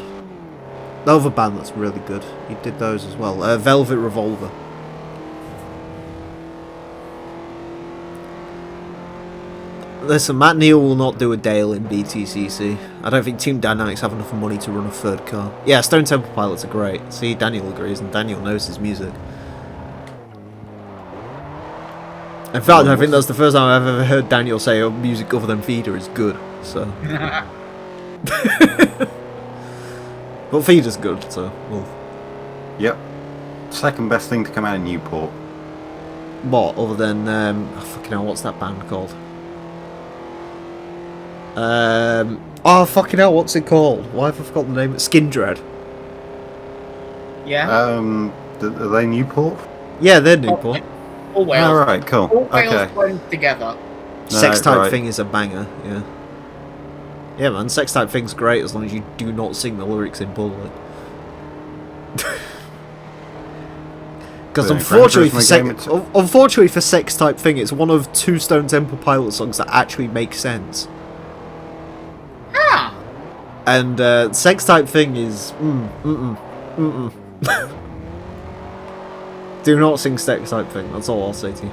The other band that's really good. He did those as well. Velvet Revolver. Listen, Matt Neal will not do a Dale in BTCC. I don't think Team Dynamics have enough money to run a third car. Yeah, Stone Temple Pilots are great. See, Daniel agrees, and Daniel knows his music. In fact, I think that's the first time I've ever heard Daniel say, oh, music other than Feeder is good, so... But Feeder's good, so... Well. Yep. Second best thing to come out of Newport. What, other than... oh, fucking hell, what's that band called? Oh, fucking hell, what's it called? Why have I forgotten the name? Skin Dread. Yeah? Are they Newport? Yeah, they're Newport. All Wales. Alright, cool. All Wales Okay. blend together. Sex Type right. Thing is a banger, yeah. Yeah, man, Sex Type Thing's great as long as you do not sing the lyrics in public. Because unfortunately for Sex Type Thing, it's one of two Stone Temple Pilots songs that actually make sense. Ah! And Sex Type Thing is... Do not sing Sex Type Thing, that's all I'll say to you.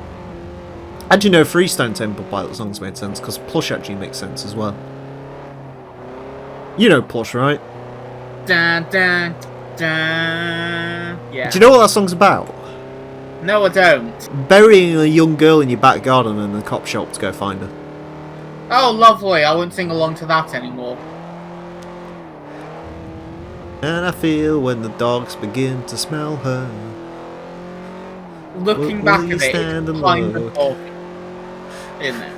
And you know, 3 Stone Temple Pilot songs made sense, because Plush actually makes sense as well. You know Plush, right? Dun, dun, dun. Yeah. Do you know what that song's about? No, I don't. Burying a young girl in your back garden and the cop shop to go find her. Oh, lovely. I won't sing along to that anymore. And I feel when the dogs begin to smell her. Looking Will back you at it, stand it's and kind look? of awful, isn't it?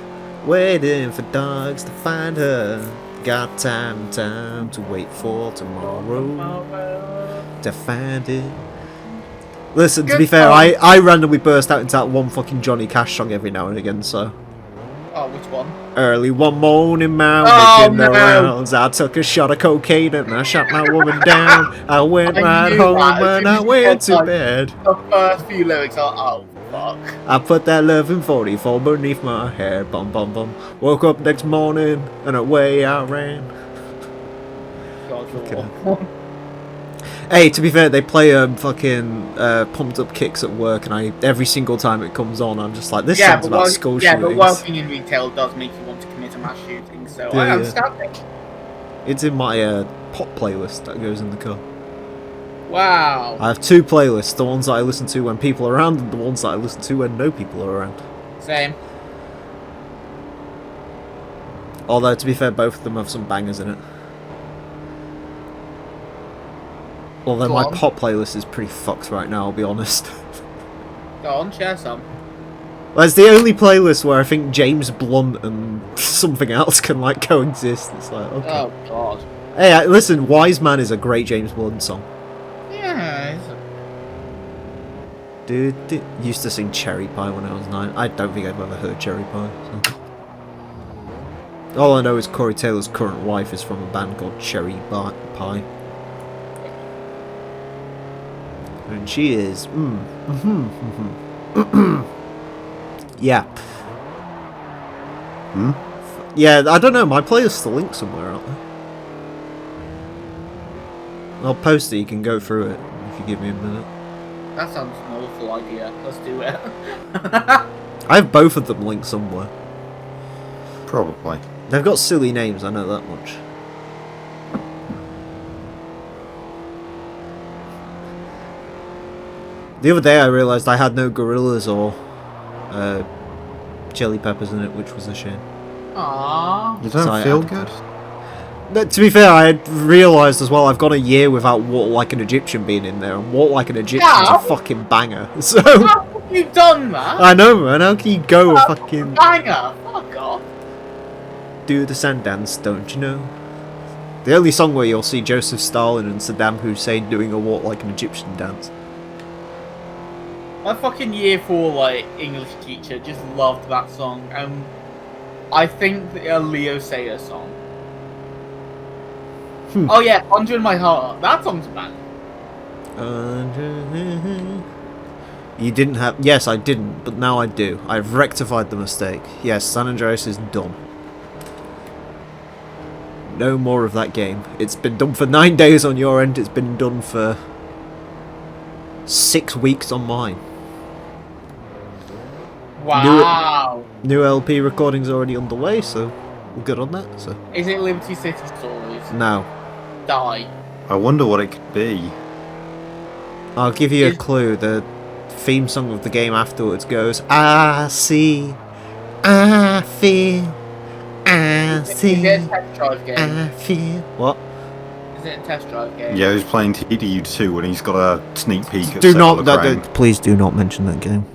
Waiting for dogs to find her. Got time to wait for tomorrow to find it. Listen, to be fair, I randomly burst out into that one fucking Johnny Cash song every now and again, so... Oh, which one? Early one morning, man, making the rounds. I took a shot of cocaine and I shot my woman down. I went right home and I went to bed. The first few lyrics are, oh, fuck. I put that love in 44 beneath my hair. Bum, bum, bum. Woke up next morning and away I ran. God, Hey, to be fair, they play fucking pumped up kicks at work, and every single time it comes on, I'm just like, this song's about school shootings. Yeah, but working in retail does make you want to commit a mass shooting, so I understand it. It's in my pop playlist that goes in the car. Wow. I have two playlists, the ones that I listen to when people are around and the ones that I listen to when no people are around. Same. Although, to be fair, both of them have some bangers in it. Although Go my on. pop playlist is pretty fucked right now, I'll be honest. Go on, share some. Well, it's the only playlist where I think James Blunt and something else can, like, coexist. It's like, okay. Oh, God. Hey, listen, Wise Man is a great James Blunt song. Yeah. Dude, used to sing Cherry Pie when I was 9. I don't think I've ever heard Cherry Pie. So. All I know is Corey Taylor's current wife is from a band called Cherry Pie. And she is... yeah. Yeah, I don't know, my playlist's linked somewhere, aren't they? I'll post it, you can go through it if you give me a minute. That sounds an awful idea. Let's do it. I have both of them linked somewhere. Probably. They've got silly names, I know that much. The other day I realised I had no Gorillaz or Chili Peppers in it, which was a shame. Aww. You don't So I feel added good? No, to be fair, I had realised as well I've gone a year without Walk Like an Egyptian being in there, and Walk Like an Egyptian's Yeah. a fucking banger. So How have you done that? I know, man. How can you go a fucking Banger. Fuck off. do the sand dance? Don't you know? The only song where you'll see Joseph Stalin and Saddam Hussein doing a Walk Like an Egyptian dance. My fucking year 4 like English teacher just loved that song, and I think a Leo Sayer song. Oh yeah, Under in My Heart. That song's bad. You didn't have... Yes, I didn't, but now I do. I've rectified the mistake. Yes, San Andreas is done. No more of that game. It's been done for 9 days on your end. It's been done for 6 weeks on mine. Wow. New LP recording's already underway, so we're good on that. So Is it Liberty City Stories? now, Die. I wonder what it could be. I'll give you a clue. The theme song of the game afterwards goes, I see, I feel, I see, Is it a test drive game? I feel. What? Is it a test drive game? Yeah, he's playing TDU2 and he's got a sneak peek at Do not, Sepulchre. please do not mention that game.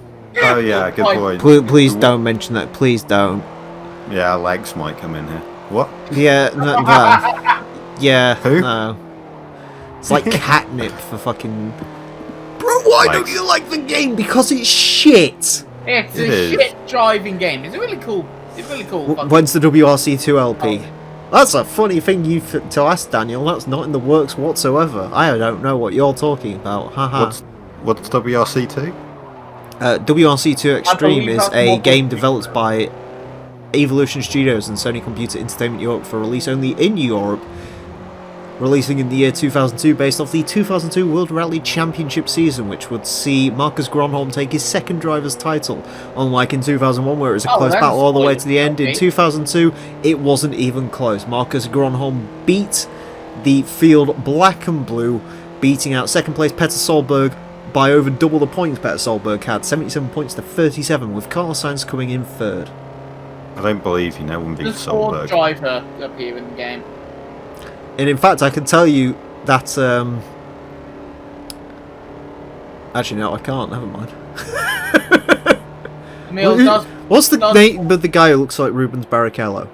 Oh yeah, good point. Please don't mention that. Please don't. Yeah, Lex might come in here. What? Yeah, no, yeah, Who? no. It's like catnip for fucking... Bro, why Lex. don't you like the game? Because it's shit! It's It a is. shit driving game. It's really cool. It's really cool. fucking- When's the WRC2 LP? That's a funny thing to ask, Daniel. That's not in the works whatsoever. I don't know what you're talking about. Haha. What's WRC2? WRC2 Extreme believe is that's a more game than- developed by Evolution Studios and Sony Computer Entertainment Europe for release only in Europe, releasing in the year 2002 based off the 2002 World Rally Championship season, which would see Marcus Gronholm take his second driver's title, unlike in 2001 where it was a close that's battle all the way to the end. In okay. 2002 it wasn't even close. Marcus Gronholm beat the field black and blue, beating out second place Petter Solberg by over double the points Petter Solberg had, 77 points to 37, with Carlos Sainz coming in third. I don't believe you. No one beats Does Ford Solberg. driver appear in the game? And in fact, I can tell you that... Actually, no, I can't. Never mind. Emil does. What's the does- name of the guy who looks like Rubens Barrichello?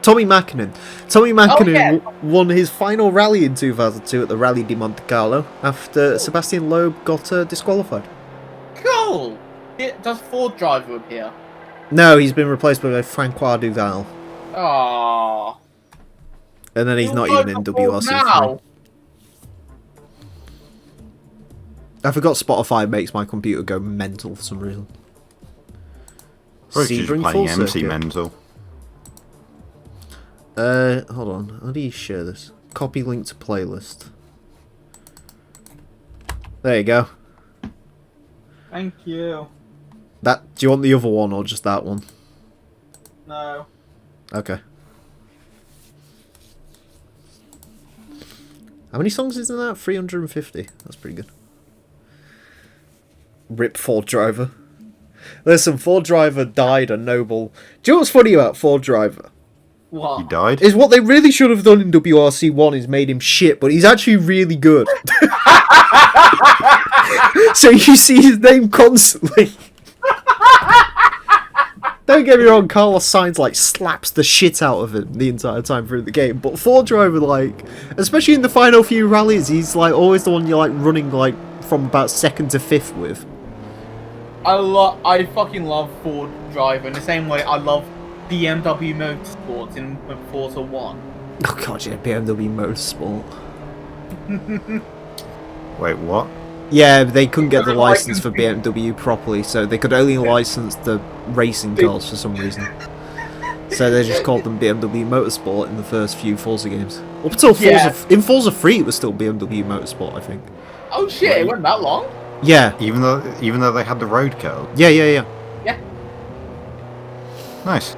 Tommy Mäkinen. Tommy Mäkinen yeah. won his final rally in 2002 at the Rally di Monte Carlo after Sebastian Loeb got disqualified. Cool. Does Ford driver appear? No, he's been replaced by Francois Duval. Aww. And then he's not even in WRC3. Now. I forgot Spotify makes my computer go mental for some reason. Probably 'cause you're Sebring playing Full MC Circuit. Mental. Hold on. How do you share this? Copy link to playlist. There you go. Thank you. Do you want the other one or just that one? No. Okay. How many songs is in that? 350. That's pretty good. Rip Ford Driver. Listen, Ford Driver died a noble... Do you know what's funny about Ford Driver? What? He died? Is what they really should have done in WRC1 is made him shit, but he's actually really good. So you see his name constantly. Don't get me wrong, Carlos Sainz like slaps the shit out of him the entire time through the game, but Ford Driver, like, especially in the final few rallies, he's like always the one you're like running like from about 2nd to 5th with. I fucking love Ford Driver in the same way I love BMW Motorsport in Forza 1. Oh god, yeah, BMW Motorsport. Wait, what? Yeah, they couldn't get the license for BMW properly, so they could only license the racing cars for some reason. So they just called them BMW Motorsport in the first few Forza games. Up until in Forza 3 it was still BMW Motorsport, I think. Oh shit, it went that long? Yeah. Even though they had the road code? Yeah. Yeah. Nice.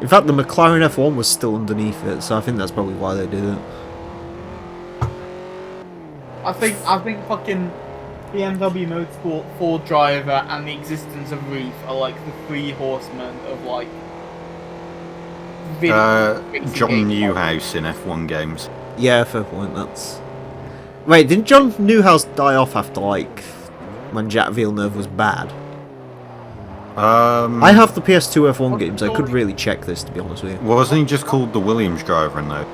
In fact, the McLaren F1 was still underneath it, so I think that's probably why they did it. I think fucking BMW Motorsport, Ford Driver, and the existence of Reef are like the 3 horsemen of like. John Newhouse in F1 games. Yeah, fair point. That's. Wait, didn't John Newhouse die off after like when Jacques Villeneuve was bad? I have the PS2 F1 games. I could really check this, to be honest with you. Wasn't he just called the Williams driver in though?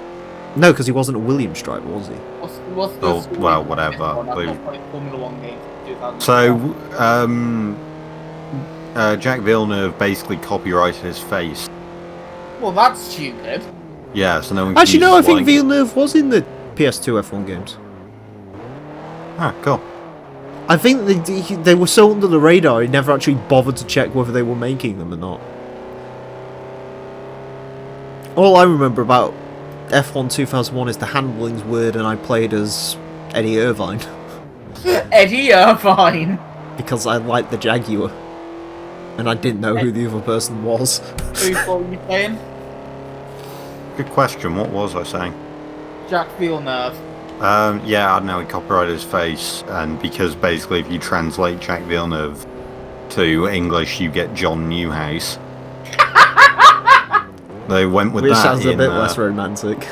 No, because he wasn't a Williams driver, was he? What's the well, whatever. Formula 1 games in 2000. So, Jacques Villeneuve basically copyrighted his face. Well, that's stupid. Yeah, so no one. Actually, no, I think Villeneuve was in the PS2 F1 games. Ah, cool. I think they were so under the radar, he never actually bothered to check whether they were making them or not. All I remember about F1 2001 is the handling's weird, and I played as Eddie Irvine. Eddie Irvine! Because I liked the Jaguar. And I didn't know who the other person was. Who were you playing? Good question. What was I saying? Jacques Villeneuve. Yeah, I don't know. He copyrighted his face, and because basically, if you translate Jacques Villeneuve to English, you get John Newhouse. They went with Which that. sounds a bit less romantic.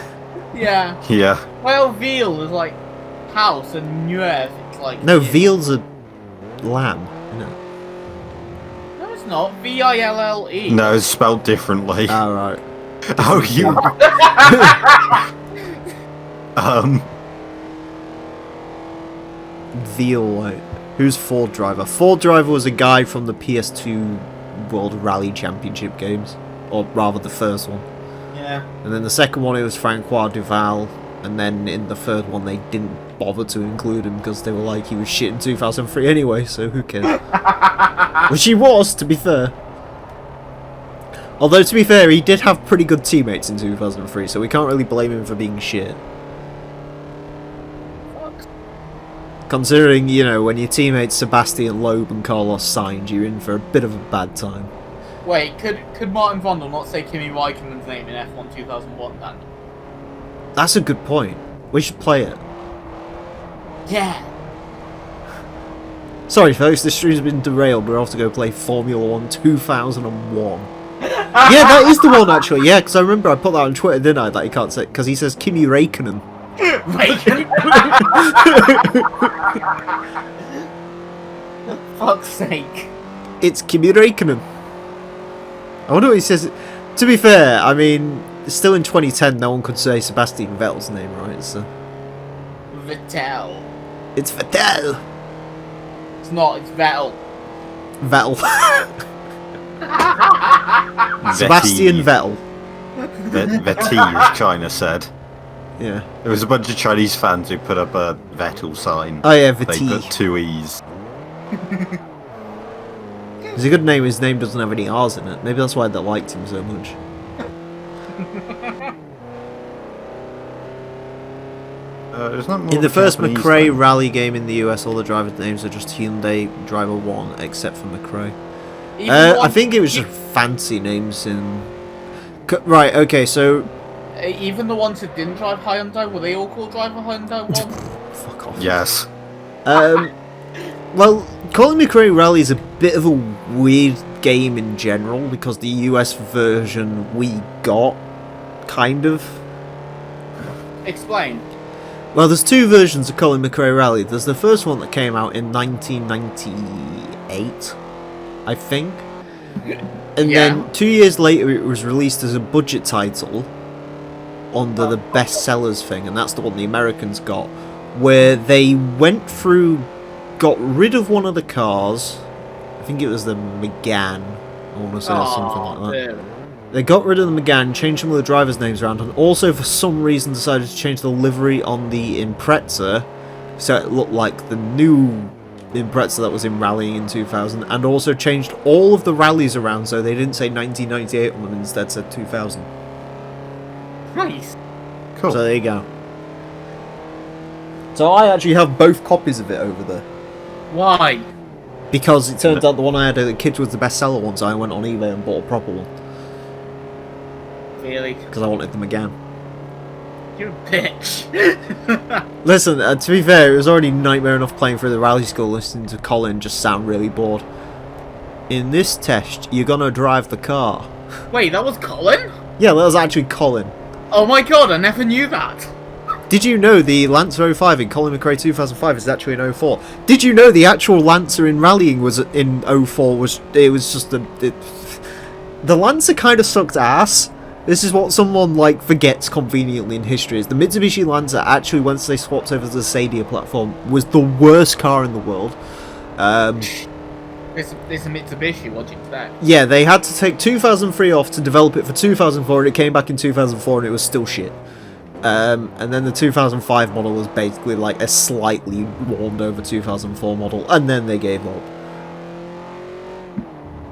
Yeah. Yeah. Well, Ville is like house, and Neuve it's like. No, veal's a lamb, isn't it? No, it's not. Ville. No, it's spelled differently. Oh, right. Oh, you. Veal, like. Who's Ford Driver? Ford Driver was a guy from the PS2 World Rally Championship games. Or rather, the first one. Yeah. And then the second one, it was Francois Duval. And then in the third one, they didn't bother to include him because they were like, he was shit in 2003 anyway, so who cares? Which he was, to be fair. Although, to be fair, he did have pretty good teammates in 2003, so we can't really blame him for being shit. Considering, you know, when your teammates Sebastian Loeb and Carlos Sainz, you're in for a bit of a bad time. Wait, could Martin Vondel not say Kimi Räikkönen's name in F1 2001 then? That's a good point. We should play it. Yeah. Sorry folks, this stream's been derailed. We're off to go play Formula 1 2001. Yeah, that is the one actually, yeah, because I remember I put that on Twitter, didn't I, that he can't say, because he says Kimi Räikkönen. Fuck's sake. It's Kimi Räikkönen. I wonder what he says. To be fair, I mean, still in 2010, no one could say Sebastian Vettel's name, right? So. Vettel. It's Vettel. It's not, it's Vettel. Vettel. Sebastian Vettel. Vettel, as China said. Yeah. There was a bunch of Chinese fans who put up a Vettel sign. Oh yeah, They Vettel. put 2 E's. It's a good name, his name doesn't have any R's in it. Maybe that's why they liked him so much. In the first McRae rally game in the US, all the drivers' names are just Hyundai Driver 1, except for McRae. I think it was just fancy names in... Right, okay, so Even the ones that didn't drive Hyundai, were they all called Drive a Hyundai 1? Fuck off. Yes. Well, Colin McRae Rally is a bit of a weird game in general because the US version we got, kind of. Explain. Well, there's two versions of Colin McRae Rally. There's the first one that came out in 1998, I think. And then 2 years later it was released as a budget title under the bestsellers thing, and that's the one the Americans got, where they went through, got rid of one of the cars. I think it was the Megane, I want to say, or something like that. They got rid of the Megane, changed some of the drivers' names around, and also for some reason decided to change the livery on the Impreza so it looked like the new Impreza that was in rallying in 2000, and also changed all of the rallies around so they didn't say 1998 on them, instead said 2000. Nice. Cool. So there you go. So I actually have both copies of it over there. Why? Because it turns out the one I had at the kids was the bestseller one, so I went on eBay and bought a proper one. Really? Because I wanted the Megane. You're a bitch. Listen, to be fair, it was already nightmare enough playing through the rally school listening to Colin just sound really bored. In this test, you're gonna drive the car. Wait, that was Colin? Yeah, that was actually Colin. Oh my god, I never knew that. Did you know the Lancer 05 in Colin McRae 2005 is actually an 04? Did you know the actual Lancer in rallying was in 04? It was just the Lancer kind of sucked ass. This is what someone like forgets conveniently in history, is the Mitsubishi Lancer actually, once they swapped over to the Sadia platform, was the worst car in the world. It's a Mitsubishi, what do you expect? Yeah, they had to take 2003 off to develop it for 2004, and it came back in 2004 and it was still shit. And then the 2005 model was basically like a slightly warmed over 2004 model, and then they gave up.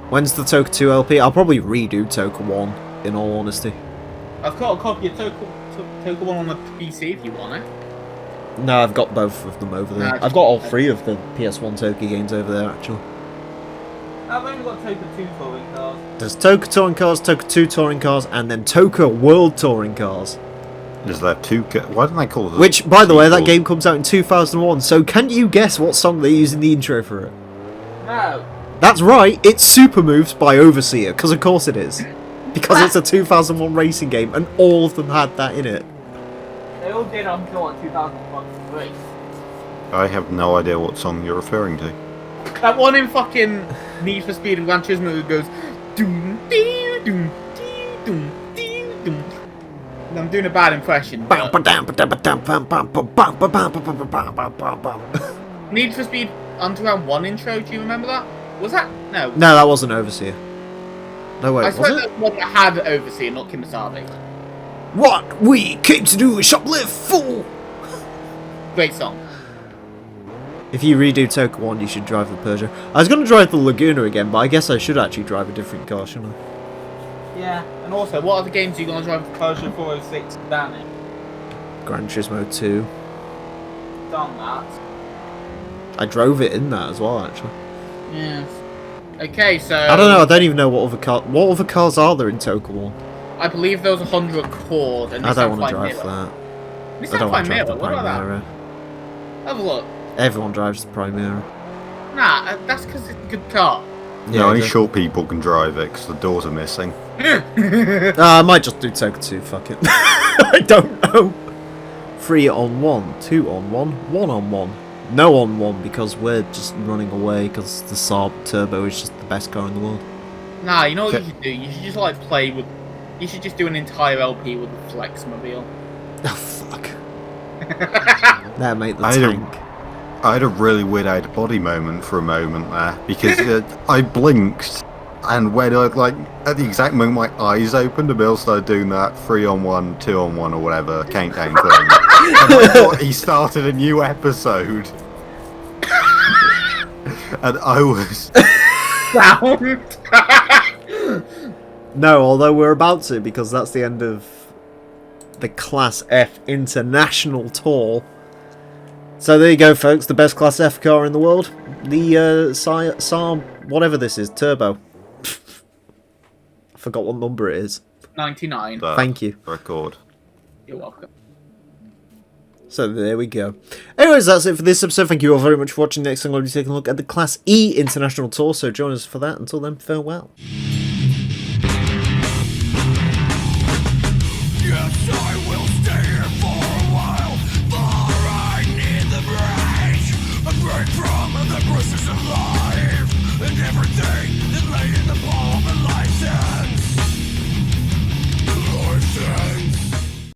When's the Toka 2 LP? I'll probably redo Toka 1, in all honesty. I've got a copy of Toka 1 on the PC if you want it. No, I've got both of them over there. No, I've got all three of the PS1 Toka games over there, actually. I've only got Toka 2 touring cars. There's Toka Touring Cars, Toka 2 Touring Cars, and then Toka World Touring Cars. Is there two? Why didn't they call it? Which, by the way, that game comes out in 2001, so can you guess what song they use in the intro for it? No. That's right, it's Super Moves by Overseer, because of course it is. Because it's a 2001 racing game, and all of them had that in it. They all did until 2003. I have no idea what song you're referring to. That one in fucking Need for Speed and Gran Turismo that goes doom dee doom dee doom dee doom. I'm doing a bad impression. Need for Speed Underground 1 intro, do you remember that? Was that? No. No, that wasn't Overseer. No, wait, I was swear it? that one that had Overseer, not Kimasabi. What we came to do is shoplift, fool! Great song. If you redo Toka 1, you should drive the Peugeot. I was going to drive the Laguna again, but I guess I should actually drive a different car, shouldn't I? Yeah. And also, what other games are you going to drive the Peugeot 406 down in? Gran Turismo 2. Done that. I drove it in that as well, actually. Yes. Okay, so... I don't know, I don't even know what other cars are there in Toka 1. I believe there was a Honda Accord and I don't want to Nissan drive Primera. that. Nissan I don't want to drive Primera, the what about that? Primera. Have a look. Everyone drives the Primera. Nah, that's because it's a good car. Yeah, only it is. short people can drive it because the doors are missing. I might just do Toka 2, fuck it. I don't know. 3 on 1, 2 on 1, 1 on 1. No on 1 because we're just running away because the Saab Turbo is just the best car in the world. Nah, you know what you should do? You should just like play with... You should just do an entire LP with the Flexmobile. Oh, fuck. There, mate, the I tank. I had a really weird out of body moment for a moment there because I blinked, and when I at the exact moment my eyes opened, and Bill started doing that 3 on 1, 2 on 1 or whatever countdown thing. And I thought he started a new episode, and I was Sound! No, although we're about to, because that's the end of the Class F International Tour. So there you go, folks. The best Class F car in the world. The Saab, whatever this is, Turbo. I forgot what number it is. 99. the Thank you. record. You're welcome. So there we go. Anyways, that's it for this episode. Thank you all very much for watching. Next time, I'll be taking a look at the Class E International Tour. So join us for that. Until then, farewell. Yes, I will stay here for a while, for I need the break. A break from the process of life and everything that lay in the past.